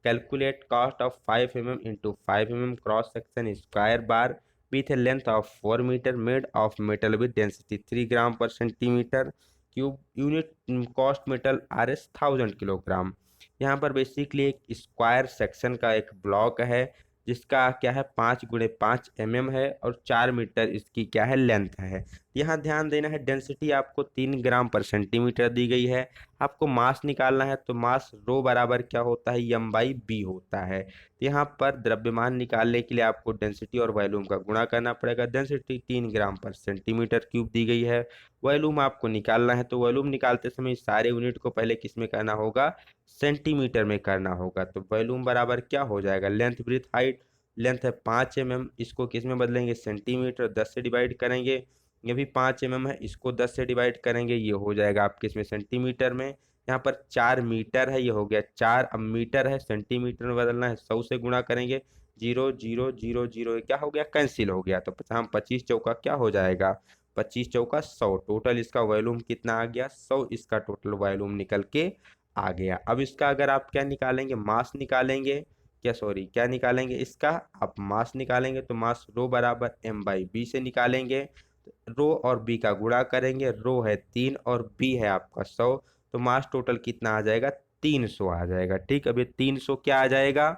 Speaker 1: calculate cost of 5 mm into 5 mm cross section square bar with a length of 4 metre made of metal with density 3 gram per centimetre cube unit cost metal RS 1000 kilogram. यहाँ पर बेसिकली एक square section का एक block है जिसका क्या है 5x5 mm है और 4 मीटर इसकी क्या है लेंथ है। यहाँ ध्यान देना है डेंसिटी आपको 3 ग्राम पर सेंटीमीटर दी गई है। आपको मास निकालना है तो मास रो बराबर क्या होता है, m/b होता है। तो यहाँ पर द्रव्यमान निकालने के लिए आपको डेंसिटी और वॉल्यूम का गुणा करना पड़ेगा। Density 3 gram per centimetre cube दी गई है, वॉल्यूम आपको निकालना है। तो वॉल्यूम निकालते समय सारे यूनिट को पहले किस में करना होगा, सेंटीमीटर में करना होगा। तो वॉल्यूम बराबर क्या हो जाएगा, लेंथ ब्रीथ हाइट, लेंथ है 5 mm, इसको किस में बदलेंगे, सेंटीमीटर, 10 से डिवाइड करेंगे। ये भी 5 mm है, इसको 10 से डिवाइड करेंगे, ये हो जाएगा आपके इसमें सेंटीमीटर में। यहाँ पर 4 मीटर है, ये हो गया 4। अब मीटर है सेंटीमीटर में बदलना है, 100 से गुणा करेंगे, 0 0 0 0 क्या हो गया, कैंसिल हो गया। तो हम 25 चौका क्या हो जाएगा, 25 चौका 100। टोटल इसका वॉल्यूम कितना आ गया, 100 इसका टोटल वॉल्यूम निकल के आ गया। अब इसका अगर आप क्या निकालेंगे, मास निकालेंगे, क्या सॉरी क्या निकालेंगे, इसका आप मास निकालेंगे तो मास रो बराबर m/b से निकालेंगे। रो और बी का गुणा करेंगे, रो है 3 और बी है आपका 100। तो मास टोटल कितना आ जाएगा, 300 आ जाएगा, ठीक। अब ये 300 क्या आ जाएगा,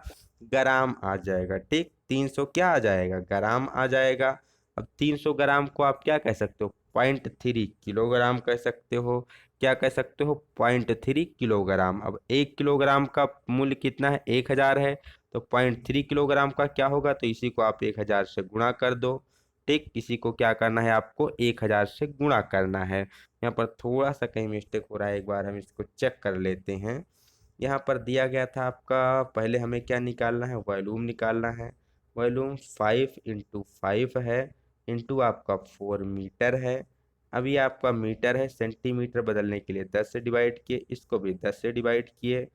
Speaker 1: ग्राम आ जाएगा, ठीक। 300 क्या आ जाएगा, ग्राम आ जाएगा। अब 300 ग्राम को आप क्या कह सकते हो, 0.3 किलोग्राम कह सकते हो। क्या कह सकते हो, 0.3 किलोग्राम। अब 1 किलोग्राम का मूल्य कितना है, 1000 है। तो 0.3 किलोग्राम का क्या होगा, तो इसी को आप 1000 से गुणा कर दो, ठीक। इसी को क्या करना है, आपको 1000 से गुणा करना है। यहाँ पर थोड़ा सा कहीं मिस्टेक हो रहा है, एक बार हम इसको चेक कर लेते हैं। यहाँ पर दिया गया था आपका, पहले हमें क्या निकालना है, वॉल्यूम निकालना है। वॉल्यूम 5 × 5 है, इंटू आपका 4 मीटर है। अभी आपका मीटर है, सेंटीमीटर बदलने के लिए 10 से डिवाइड किए, इसको भी 10 से डिवाइड किए।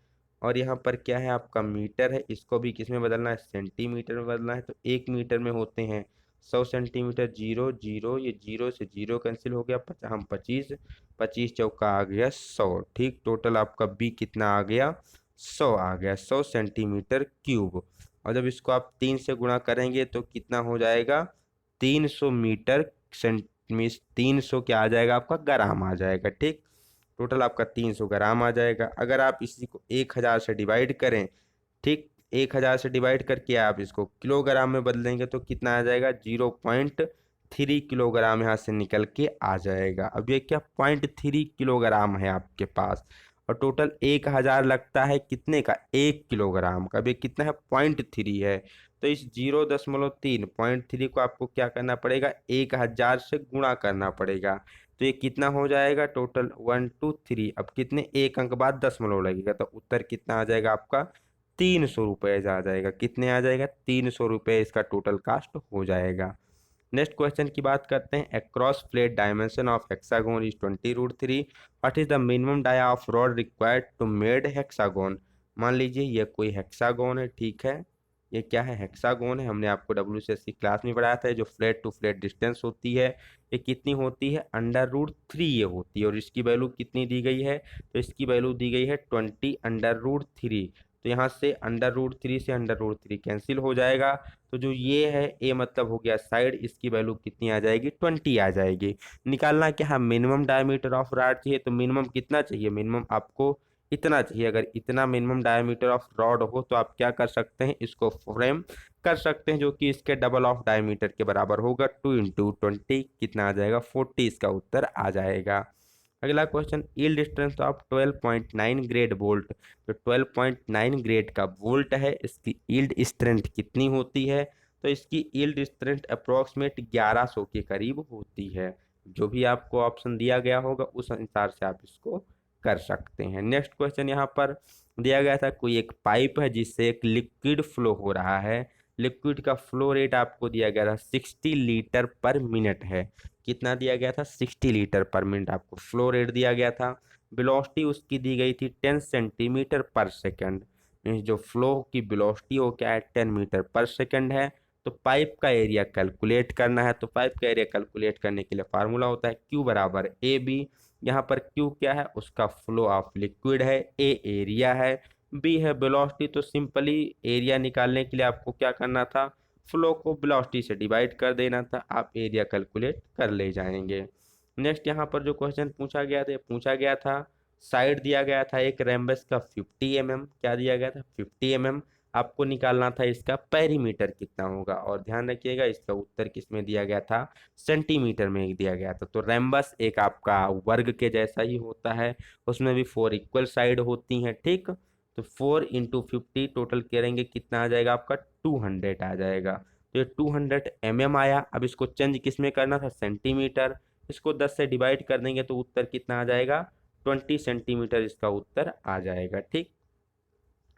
Speaker 1: और यहाँ पर क्या है आपका मीटर है, इसको भी किस में बदलना है, सेंटीमीटर में बदलना है। तो 1 मीटर में होते हैं 100 सेंटीमीटर, 0 0, ये 0 से 0 कैंसिल हो गया, हम 25, 25 चौका आ गया 100, ठीक। टोटल आपका बी कितना आ गया, 100 आ गया, 100 सेंटीमीटर क्यूब। और जब इसको आप 3 से गुणा करेंगे तो कितना हो जाएगा, 300 मीटर मीन्स 300 क्या आ जाएगा आपका, ग्राम आ जाएगा। ठीक, टोटल आपका 300 ग्राम आ जाएगा। अगर आप इसी को 1000 से डिवाइड करें, ठीक, 1000 से डिवाइड करके आप इसको किलोग्राम में बदलेंगे तो कितना आ जाएगा, 0.3 किलोग्राम यहाँ से निकल के आ जाएगा। अब ये क्या 0.3 किलोग्राम है आपके पास, और टोटल 1000 लगता है कितने का, 1 किलोग्राम का। अब ये कितना है, 0.3 है। तो इस 0.3 को आपको क्या करना पड़ेगा, 1000 से गुणा करना पड़ेगा। तो ये कितना हो जाएगा, टोटल 123। अब कितने, एक अंक बाद दशमलव लगेगा, तो उत्तर कितना आ जाएगा आपका, 300 रुपये आ जाएगा। कितने आ जाएगा, 300 रुपये इसका टोटल कास्ट हो जाएगा। नेक्स्ट क्वेश्चन की बात करते हैं। Across flat dimension of hexagon is 20√3। What is the minimum dia of rod required to made hexagon. मान लीजिए ये कोई हेक्सागोन है, ठीक है, ये क्या है, हेक्सागोन है। हमने आपको WCSC क्लास में पढ़ाया था, जो फ्लेट टू फ्लेट डिस्टेंस होती है ये कितनी होती है, √3 ये होती है। और इसकी वैल्यू कितनी दी गई है, तो इसकी वैल्यू दी गई है 20√3। तो यहाँ से √3 से √3 कैंसिल हो जाएगा। तो जो ये है ए मतलब हो गया साइड, इसकी वैल्यू कितनी आ जाएगी, 20 आ जाएगी। निकालना क्या है, मिनिमम डायमीटर ऑफ रॉड चाहिए। तो मिनिमम कितना चाहिए, मिनिमम आपको इतना चाहिए। अगर इतना मिनिमम डायमीटर ऑफ रॉड हो तो आप क्या कर सकते हैं, इसको फ्रेम कर सकते हैं, जो कि इसके डबल ऑफ डायमीटर के बराबर होगा। 2 × 20 कितना आ जाएगा, 40 इसका उत्तर आ जाएगा। अगला question, yield strength of 12.9 grade volt. तो 12.9 ग्रेड का वोल्ट है, इसकी यील्ड स्ट्रेंथ कितनी होती है, तो इसकी यील्ड स्ट्रेंथ अप्रोक्सीमेट 1100 के करीब होती है। जो भी आपको ऑप्शन दिया गया होगा उस अनुसार से आप इसको कर सकते हैं। नेक्स्ट क्वेश्चन यहाँ पर दिया गया था, कोई एक पाइप है जिससे एक लिक्विड फ्लो हो रहा है। लिक्विड का फ्लो रेट आपको दिया गया था 60 लीटर पर मिनट है। कितना दिया गया था, 60 लीटर पर मिनट आपको फ्लो रेट दिया गया था। वेलोसिटी उसकी दी गई थी 10 सेंटीमीटर पर सेकंड। जो फ्लो की वेलोसिटी हो क्या है, 10 मीटर पर सेकंड है। तो पाइप का एरिया कैलकुलेट करना है। तो पाइप का एरिया कैलकुलेट करने के लिए फार्मूला होता है Q बराबर AB। यहाँ पर Q क्या है, उसका फ्लो ऑफ लिक्विड है, A एरिया है, B है वेलोसिटी। तो सिंपली एरिया निकालने के लिए आपको क्या करना था, फ्लो को वेलोसिटी से डिवाइड कर देना था, आप एरिया कैलकुलेट कर ले जाएंगे। नेक्स्ट यहाँ पर जो क्वेश्चन पूछा गया था, साइड दिया गया था एक रेम्बस का 50 mm, क्या दिया गया था, 50 mm। आपको निकालना था इसका पेरीमीटर कितना होगा, और ध्यान रखिएगा इसका उत्तर किस में दिया गया था, सेंटीमीटर में दिया गया था। तो रेम्बस एक आपका वर्ग के जैसा ही होता है, उसमें भी 4 इक्वल साइड होती हैं, ठीक। तो 4 × 50 टोटल करेंगे कितना आ जाएगा आपका, 200 आ जाएगा। तो ये 200 mm आया। अब इसको चेंज किस में करना था, सेंटीमीटर। इसको 10 से डिवाइड कर देंगे तो उत्तर कितना आ जाएगा, 20 सेंटीमीटर इसका उत्तर आ जाएगा, ठीक।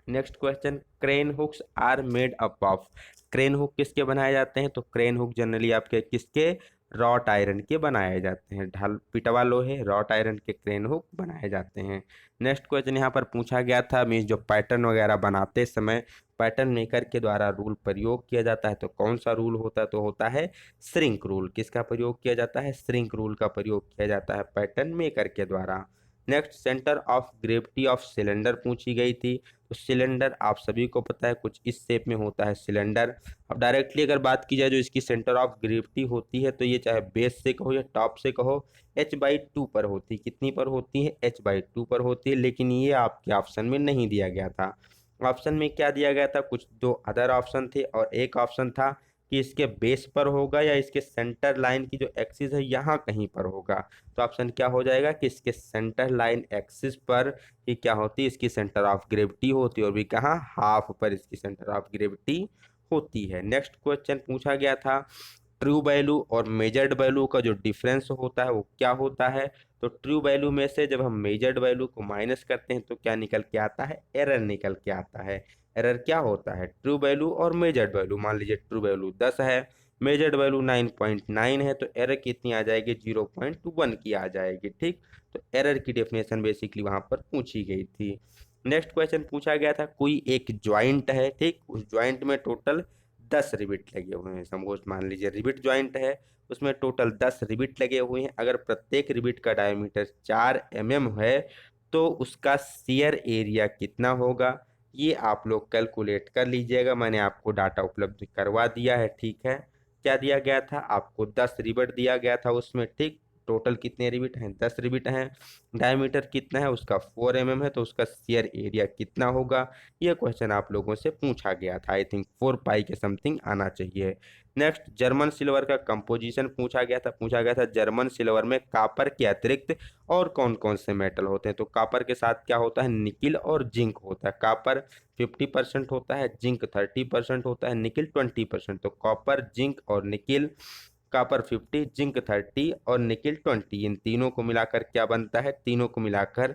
Speaker 1: Next question, crane hooks are made up of. Crane hook किसके बनाए जाते हैं, तो क्रेन हुक जनरली आपके किसके, रॉट आयरन के बनाए जाते हैं। ढाल पिटवा लोहे रॉट आयरन के क्रेन हुक बनाए जाते हैं। नेक्स्ट क्वेश्चन यहाँ पर पूछा गया था, मीन्स जो पैटर्न वगैरह बनाते समय पैटर्न मेकर के द्वारा रूल प्रयोग किया जाता है, तो कौन सा रूल होता है, तो होता है श्रिंक रूल। किसका प्रयोग किया जाता है, श्रिंक रूल का प्रयोग किया जाता है पैटर्न मेकर के द्वारा। Next, centre of gravity of cylinder पूछी गई थी। तो सिलेंडर आप सभी को पता है कुछ इस शेप में होता है सिलेंडर। अब डायरेक्टली अगर बात की जाए जो इसकी सेंटर ऑफ ग्रेविटी होती है, तो ये चाहे बेस से कहो या टॉप से कहो, h/2 पर होती है। कितनी पर होती है, h/2 पर होती है। लेकिन ये आपके ऑप्शन में नहीं दिया गया था। ऑप्शन में क्या दिया गया था, कुछ दो अदर ऑप्शन थे, और एक ऑप्शन था कि इसके बेस पर होगा या इसके सेंटर लाइन की जो एक्सिस है यहाँ कहीं पर होगा। तो ऑप्शन क्या हो जाएगा कि इसके सेंटर लाइन एक्सिस पर ही क्या होती है, इसकी सेंटर ऑफ ग्रेविटी होती है, और भी कहाँ, हाफ पर इसकी सेंटर ऑफ ग्रेविटी होती है। नेक्स्ट क्वेश्चन पूछा गया था, ट्रू वैल्यू और मेजर्ड वैल्यू का जो डिफरेंस होता है वो क्या होता है। तो ट्रू वैल्यू में से जब हम मेजर्ड वैल्यू को माइनस करते हैं तो क्या निकल के आता है, एरर निकल के आता है। एरर क्या होता है, ट्रू वैल्यू और मेजर्ड वैल्यू। मान लीजिए ट्रू वैल्यू 10 है, मेजर्ड वैल्यू 9.9 है, तो एरर कितनी आ जाएगी, 0.1 की आ जाएगी, ठीक। तो एरर की डेफिनेशन बेसिकली वहां पर पूछी गई थी। नेक्स्ट क्वेश्चन पूछा गया था, कोई एक ज्वाइंट है, ठीक, उस ज्वाइंट में टोटल 10 रिबिट लगे हुए हैं। सपोज मान लीजिए रिबिट ज्वाइंट है, उसमें टोटल 10 रिबिट लगे हुए हैं। अगर प्रत्येक रिबिट का डायमीटर 4 mm है, तो उसका शियर एरिया कितना होगा। ये आप लोग कैलकुलेट कर लीजिएगा। मैंने आपको डाटा उपलब्ध करवा दिया है, ठीक है। क्या दिया गया था आपको? 10 रिबट दिया गया था उसमें, ठीक। टोटल कितने रिबिट हैं? 10 रिबिट हैं। डायमीटर कितना है उसका? 4 mm है, तो उसका शेयर एरिया कितना होगा? यह क्वेश्चन आप लोगों से पूछा गया था। आई थिंक 4 पाई के समथिंग आना चाहिए। नेक्स्ट, जर्मन सिल्वर का कंपोजिशन पूछा गया था जर्मन सिल्वर में कापर के अतिरिक्त और कौन कौन से मेटल होते हैं। तो कापर के साथ क्या होता है? निकिल और जिंक होता है। कापर 50% होता है, जिंक 30% होता है, निकिल 20%। तो कॉपर, जिंक और निकिल, कॉपर 50, जिंक 30 और निकिल 20, इन तीनों को मिलाकर क्या बनता है? तीनों को मिलाकर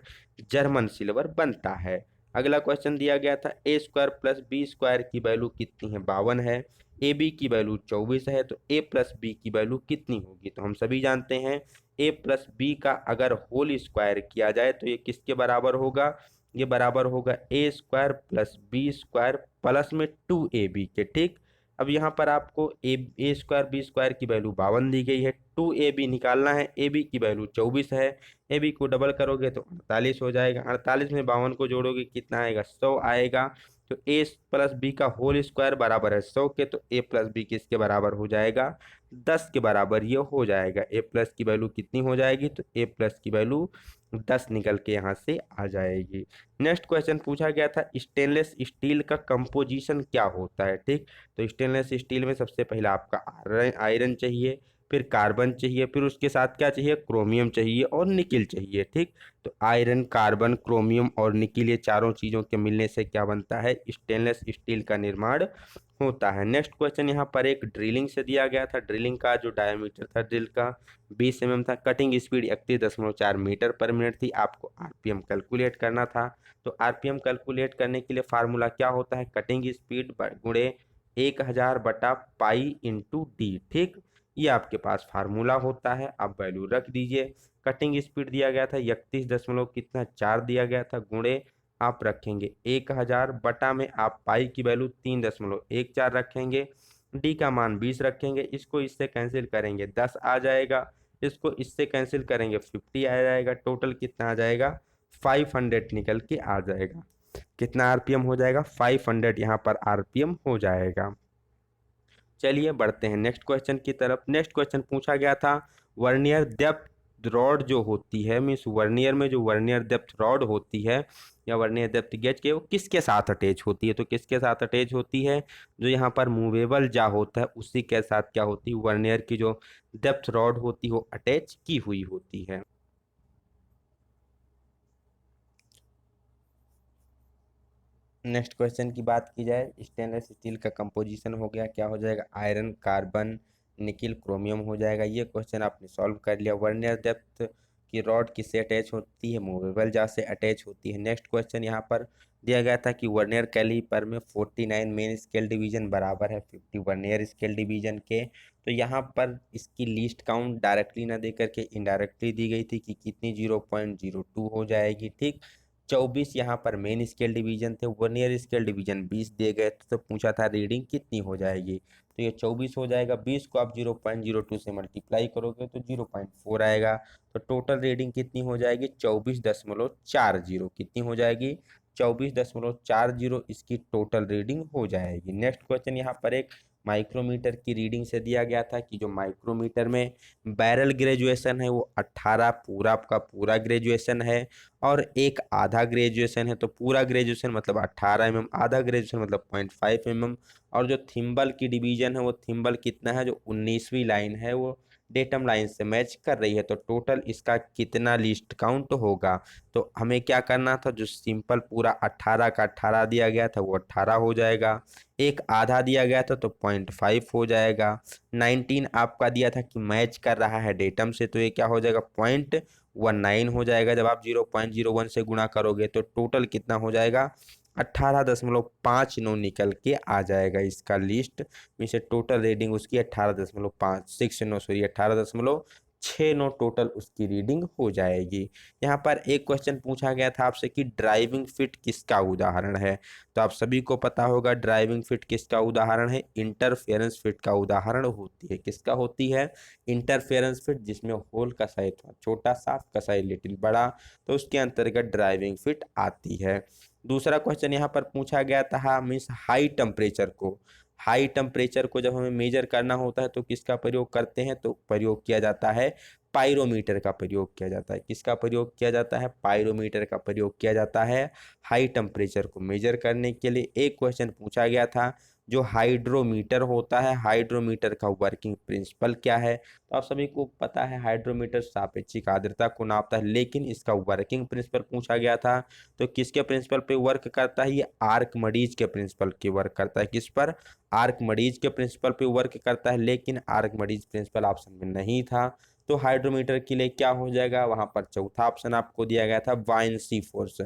Speaker 1: जर्मन सिल्वर बनता है। अगला क्वेश्चन दिया गया था ए स्क्वायर प्लस बी स्क्वायर की वैल्यू कितनी है? 52 है। ए बी की वैल्यू 24 है, तो ए प्लस बी की वैल्यू कितनी होगी? तो हम सभी जानते हैं ए प्लस बी का अगर होल स्क्वायर किया जाए तो ये किसके बराबर होगा? ये बराबर होगा A square plus B square plus में 2ab के, ठीक। अब यहाँ पर आपको ए स्क्वायर बी स्क्वायर की वैल्यू 52 दी गई है, 2ab निकालना है। ए बी की वैल्यू 24 है, ए बी को डबल करोगे तो 48 हो जाएगा। 48 में 52 को जोड़ोगे कितना आएगा? 100 आएगा। तो ए प्लस बी का होल स्क्वायर बराबर है 100 के, तो ए प्लस बी किसके बराबर हो जाएगा? 10 के बराबर ये हो जाएगा। ए प्लस की वैल्यू कितनी हो जाएगी? तो ए प्लस की वैल्यू 10 निकल के यहाँ से आ जाएगी। नेक्स्ट क्वेश्चन पूछा गया था स्टेनलेस स्टील का कंपोजिशन क्या होता है, ठीक। तो स्टेनलेस स्टील में सबसे पहले आपका आयरन चाहिए, फिर कार्बन चाहिए, फिर उसके साथ क्या चाहिए? क्रोमियम चाहिए और निकिल चाहिए, ठीक। तो आयरन, कार्बन, क्रोमियम और निकिल, ये चारों चीज़ों के मिलने से क्या बनता है? स्टेनलेस स्टील का निर्माण होता है। नेक्स्ट क्वेश्चन यहाँ पर एक ड्रिलिंग से दिया गया था। ड्रिलिंग का जो डायमीटर था ड्रिल का 20 mm था। Cutting speed 31.4 metre per minute थी। आपको आरपीएम कैलकुलेट करना था। तो आरपीएम कैलकुलेट करने के लिए फार्मूला क्या होता है? कटिंग स्पीड गुणे 1000 बटा पाई इंटू डी, ठीक। ये आपके पास फार्मूला होता है, आप वैल्यू रख दीजिए। कटिंग स्पीड दिया गया था 31 दशमलव कितना 4 दिया गया था, गुणे आप रखेंगे 1000 बटा में आप पाई की वैल्यू 3.14 रखेंगे, डी का मान 20 रखेंगे। इसको इससे कैंसिल करेंगे 10 आ जाएगा, इसको इससे कैंसिल करेंगे 50 आ जाएगा। टोटल कितना आ जाएगा? 500 निकल के आ जाएगा। कितना आरपीएम हो जाएगा? 500 यहाँ पर आरपीएम हो जाएगा। चलिए बढ़ते हैं नेक्स्ट क्वेश्चन की तरफ। नेक्स्ट क्वेश्चन पूछा गया था वर्नियर डेप्थ रॉड जो होती है, मीन्स वर्नियर में जो वर्नियर डेप्थ रॉड होती है या वर्नियर डेप्थ गेज के, वो किसके साथ अटैच होती है? तो किसके साथ अटैच होती है? जो यहाँ पर मूवेबल जा होता है उसी के साथ क्या होती है? वर्नियर की जो डेप्थ रॉड होती है वो अटैच की हुई होती है। नेक्स्ट क्वेश्चन की बात की जाए, स्टेनलेस स्टील का कंपोजिशन हो गया, क्या हो जाएगा? आयरन, कार्बन, निकिल, क्रोमियम हो जाएगा। ये क्वेश्चन आपने सॉल्व कर लिया। वर्नियर डेप्थ की रॉड किससे अटैच होती है? मूवेबल जार से अटैच होती है। नेक्स्ट क्वेश्चन यहाँ पर दिया गया था कि वर्नियर कैलिपर में 49 मेन स्केल डिवीजन बराबर है 50 वर्नियर स्केल डिवीजन के। तो यहाँ पर इसकी लीस्ट काउंट डायरेक्टली ना दे करके इनडायरेक्टली दी गई थी कि कितनी 0.02 हो जाएगी, ठीक। 24 यहाँ पर मेन स्केल डिवीजन थे, वर्नियर स्केल डिवीजन 20 दिए गए थे, तो पूछा था रीडिंग कितनी हो जाएगी। तो ये 24 हो जाएगा। 20 को आप 0.02 से मल्टीप्लाई करोगे तो 0.4 आएगा। तो टोटल रीडिंग कितनी हो जाएगी? 24.40। कितनी हो जाएगी? 24.40 इसकी टोटल रीडिंग हो जाएगी। नेक्स्ट क्वेश्चन यहाँ पर एक माइक्रोमीटर की रीडिंग से दिया गया था कि जो माइक्रोमीटर में बैरल ग्रेजुएशन है वो 18 पूरा का पूरा ग्रेजुएशन है और एक आधा ग्रेजुएशन है। तो पूरा ग्रेजुएशन मतलब 18 mm, आधा ग्रेजुएशन मतलब 0.5 mm। और जो थिम्बल की डिवीजन है वो थिम्बल कितना है? जो 19वीं लाइन है वो डेटम लाइन से मैच कर रही है। तो टोटल इसका कितना लिस्ट काउंट होगा? तो हमें क्या करना था? जो सिंपल पूरा 18 का 18 दिया गया था वो 18 हो जाएगा, एक आधा दिया गया था तो 0.5 हो जाएगा। 19 आपका दिया था कि मैच कर रहा है डेटम से, तो ये क्या हो जाएगा? 0.19 हो जाएगा। जब आप 0.01 से गुणा करोगे तो टोटल कितना हो जाएगा? 18.59 निकल के आ जाएगा इसका लिस्ट में से। टोटल रीडिंग उसकी 18.569 सॉरी 18 6 9 टोटल उसकी रीडिंग हो जाएगी। यहाँ पर एक क्वेश्चन पूछा गया था आपसे कि ड्राइविंग फिट किसका उदाहरण है। तो आप सभी को पता होगा ड्राइविंग फिट किसका उदाहरण है, इंटरफेरेंस फिट का उदाहरण होती है। किसका होती है, इंटरफेरेंस फिट, जिसमें होल का साइज छोटा सा, का साइज लिटिल बड़ा, तो उसके अंतर्गत ड्राइविंग फिट आती है। दूसरा क्वेश्चन यहाँ पर पूछा गया था मीन्स हाई टेम्परेचर को जब हमें मेजर करना होता है तो किसका प्रयोग करते हैं, तो प्रयोग किया जाता है पाइरोमीटर का प्रयोग किया जाता है। किसका प्रयोग किया जाता है, पाइरोमीटर का प्रयोग किया जाता है हाई टेम्परेचर को मेजर करने के लिए। एक क्वेश्चन पूछा गया था जो हाइड्रोमीटर होता है, हाइड्रोमीटर का वर्किंग प्रिंसिपल क्या है। तो आप सभी को पता है हाइड्रोमीटर सापेक्षिक आर्द्रता को नापता है, लेकिन इसका वर्किंग प्रिंसिपल पूछा गया था तो किसके प्रिंसिपल पे वर्क करता है, ये आर्कमिडीज के प्रिंसिपल के वर्क करता है। किस पर, आर्कमिडीज के प्रिंसिपल पे वर्क करता है, लेकिन आर्कमिडीज प्रिंसिपल ऑप्शन में नहीं था। तो हाइड्रोमीटर के लिए क्या हो जाएगा, वहां पर चौथा ऑप्शन आपको दिया गया था बायन्सी फोर्स।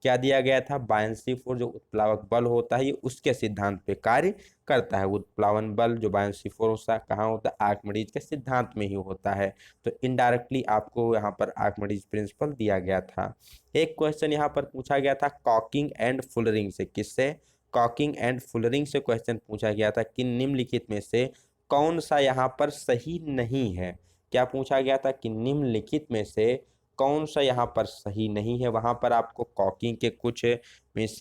Speaker 1: क्या दिया गया था, बायन्सी फोर्स, जो उत्प्लावक बल होता है ये उसके सिद्धांत पे कार्य करता है। उत्प्लावन बल जो बायन्सी फोर्स कहाँ होता है, आर्किमिडीज के सिद्धांत में ही होता है। तो इनडायरेक्टली आपको यहाँ पर आर्किमिडीज प्रिंसिपल दिया गया था। एक क्वेश्चन यहाँ पर पूछा गया था कॉकिंग एंड फुलरिंग से। किससे, कॉकिंग एंड फुलरिंग से क्वेश्चन पूछा गया था कि निम्नलिखित में से कौन सा यहाँ पर सही नहीं है। क्या पूछा गया था कि निम्नलिखित में से कौन सा यहाँ पर सही नहीं है। वहाँ पर आपको कॉकिंग के कुछ मीन्स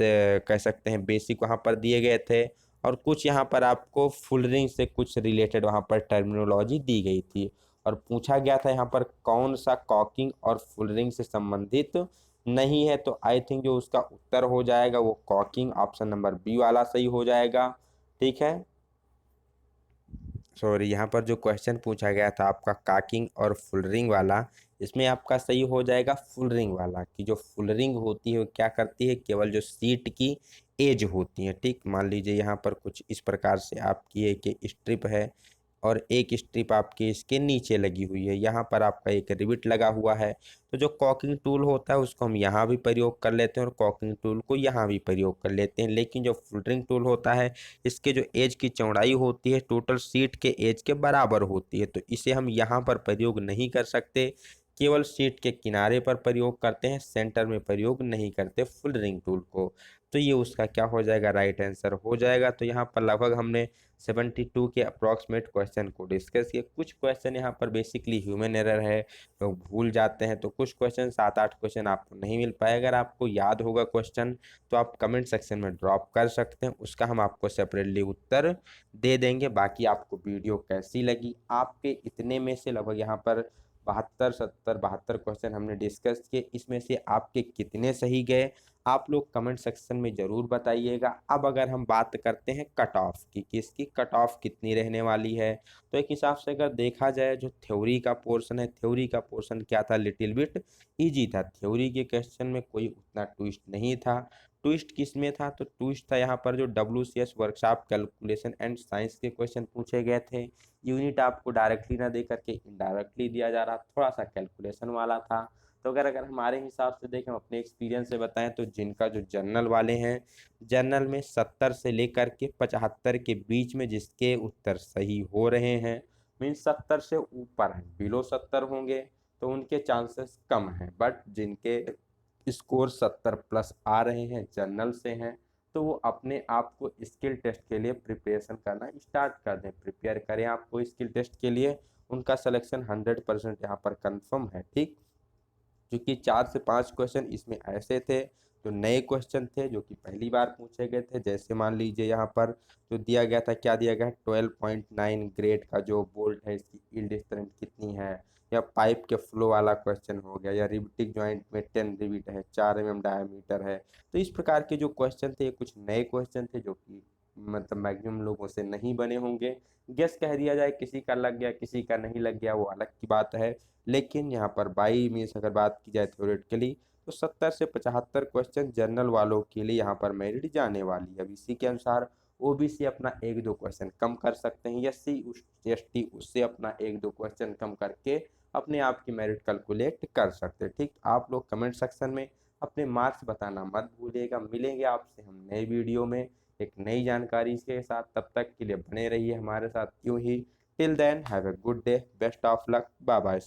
Speaker 1: कह सकते हैं बेसिक वहाँ पर दिए गए थे, और कुछ यहाँ पर आपको फुलरिंग से कुछ रिलेटेड वहाँ पर टर्मिनोलॉजी दी गई थी। और पूछा गया था यहाँ पर कौन सा कॉकिंग और फुलरिंग से संबंधित नहीं है। तो आई थिंक जो उसका उत्तर हो जाएगा वो कॉकिंग, ऑप्शन नंबर बी वाला सही हो जाएगा। ठीक है, सॉरी, यहाँ पर जो क्वेश्चन पूछा गया था आपका काकिंग और फुलरिंग वाला, इसमें आपका सही हो जाएगा फुलरिंग वाला। कि जो फुलरिंग होती है वो क्या करती है, केवल जो सीट की एज होती है। ठीक, मान लीजिए यहाँ पर कुछ इस प्रकार से आपकी एक स्ट्रिप है और एक स्ट्रिप आपकी इसके नीचे लगी हुई है, यहाँ पर आपका एक रिविट लगा हुआ है। तो जो कॉकिंग टूल होता है उसको हम यहाँ भी प्रयोग कर लेते हैं और कॉकिंग टूल को यहाँ भी प्रयोग कर लेते हैं। लेकिन जो फुलरिंग टूल होता है इसके जो एज की चौड़ाई होती है टोटल सीट के एज के बराबर होती है, तो इसे हम यहाँ पर प्रयोग नहीं कर सकते, केवल सीट के किनारे पर प्रयोग करते हैं, सेंटर में प्रयोग नहीं करते फुल रिंग टूल को। तो ये उसका क्या हो जाएगा, राइट आंसर हो जाएगा। तो यहाँ पर लगभग हमने 72 के अप्रॉक्सीमेट क्वेश्चन को डिस्कस किया। कुछ क्वेश्चन यहाँ पर बेसिकली ह्यूमन एरर है, लोग भूल जाते हैं, तो कुछ क्वेश्चन 7 8 क्वेश्चन आपको नहीं मिल पाए। अगर आपको याद होगा क्वेश्चन तो आप कमेंट सेक्शन में ड्रॉप कर सकते हैं, उसका हम आपको सेपरेटली उत्तर दे देंगे। बाकी आपको वीडियो कैसी लगी, आपके इतने में से लगभग यहाँ पर 72 क्वेश्चन हमने डिस्कस किए, इसमें से आपके कितने सही गए आप लोग कमेंट सेक्शन में ज़रूर बताइएगा। अब अगर हम बात करते हैं कट ऑफ की, किसकी कट ऑफ कितनी रहने वाली है, तो एक हिसाब से अगर देखा जाए जो थ्योरी का पोर्शन है, थ्योरी का पोर्शन क्या था, लिटिल बिट इजी था। थ्योरी के क्वेश्चन में कोई उतना ट्विस्ट नहीं था। ट्विस्ट किस में था, तो ट्विस्ट था यहाँ पर जो WCS workshop calculation and science के क्वेश्चन पूछे गए थे। यूनिट आपको डायरेक्टली ना दे करके इनडायरेक्टली दिया जा रहा, थोड़ा सा कैलकुलेशन वाला था। तो अगर हमारे हिसाब से देखें, अपने एक्सपीरियंस से बताएं, तो जिनका जो जर्नल वाले हैं, जर्नल में 70 से लेकर के 75 के बीच में जिसके उत्तर सही हो रहे हैं, मीन्स 70 से ऊपर हैं, बिलो 70 होंगे तो उनके चांसेस कम हैं। बट जिनके स्कोर 70 प्लस आ रहे हैं, जर्नल से हैं, तो वो अपने आप को स्किल टेस्ट के लिए प्रिपरेशन करना स्टार्ट कर दें, प्रिपेयर करें आपको स्किल टेस्ट के लिए। उनका सिलेक्शन 100% यहाँ पर कंफर्म है। ठीक, क्योंकि 4 से 5 क्वेश्चन इसमें ऐसे थे जो नए क्वेश्चन थे, जो कि पहली बार पूछे गए थे। जैसे मान लीजिए यहाँ पर जो दिया गया था, क्या दिया गया है, 12.9 ग्रेड का जो बोल्ट है इसकी यील्ड स्ट्रेंथ कितनी है, या पाइप के फ्लो वाला क्वेश्चन हो गया, या रिवेटिंग जॉइंट में 10 रिविट है, 4 mm डायमीटर है। तो इस प्रकार के जो क्वेश्चन थे ये कुछ नए क्वेश्चन थे जो कि मतलब मैक्सिमम लोगों से नहीं बने होंगे। गेस कह दिया जाए, किसी का लग गया किसी का नहीं लग गया वो अलग की बात है। लेकिन यहाँ पर बाई मीन्स अगर बात की जाए थ्योरेटिकली, तो 70 से 75 क्वेश्चन जनरल वालों के लिए यहाँ पर मेरिट जाने वाली है। अब इसी के अनुसार OBC अपना 1 2 क्वेश्चन कम कर सकते हैं, SC ST उससे अपना 1 2 क्वेश्चन कम करके अपने आप की मेरिट कैलकुलेट कर सकते हैं। ठीक, आप लोग कमेंट सेक्शन में अपने मार्क्स बताना मत भूलिएगा। मिलेंगे आपसे हम नए वीडियो में एक नई जानकारी के साथ, तब तक के लिए बने रहिए हमारे साथ यूं ही। Till then have a good day, best of luck, bye bye.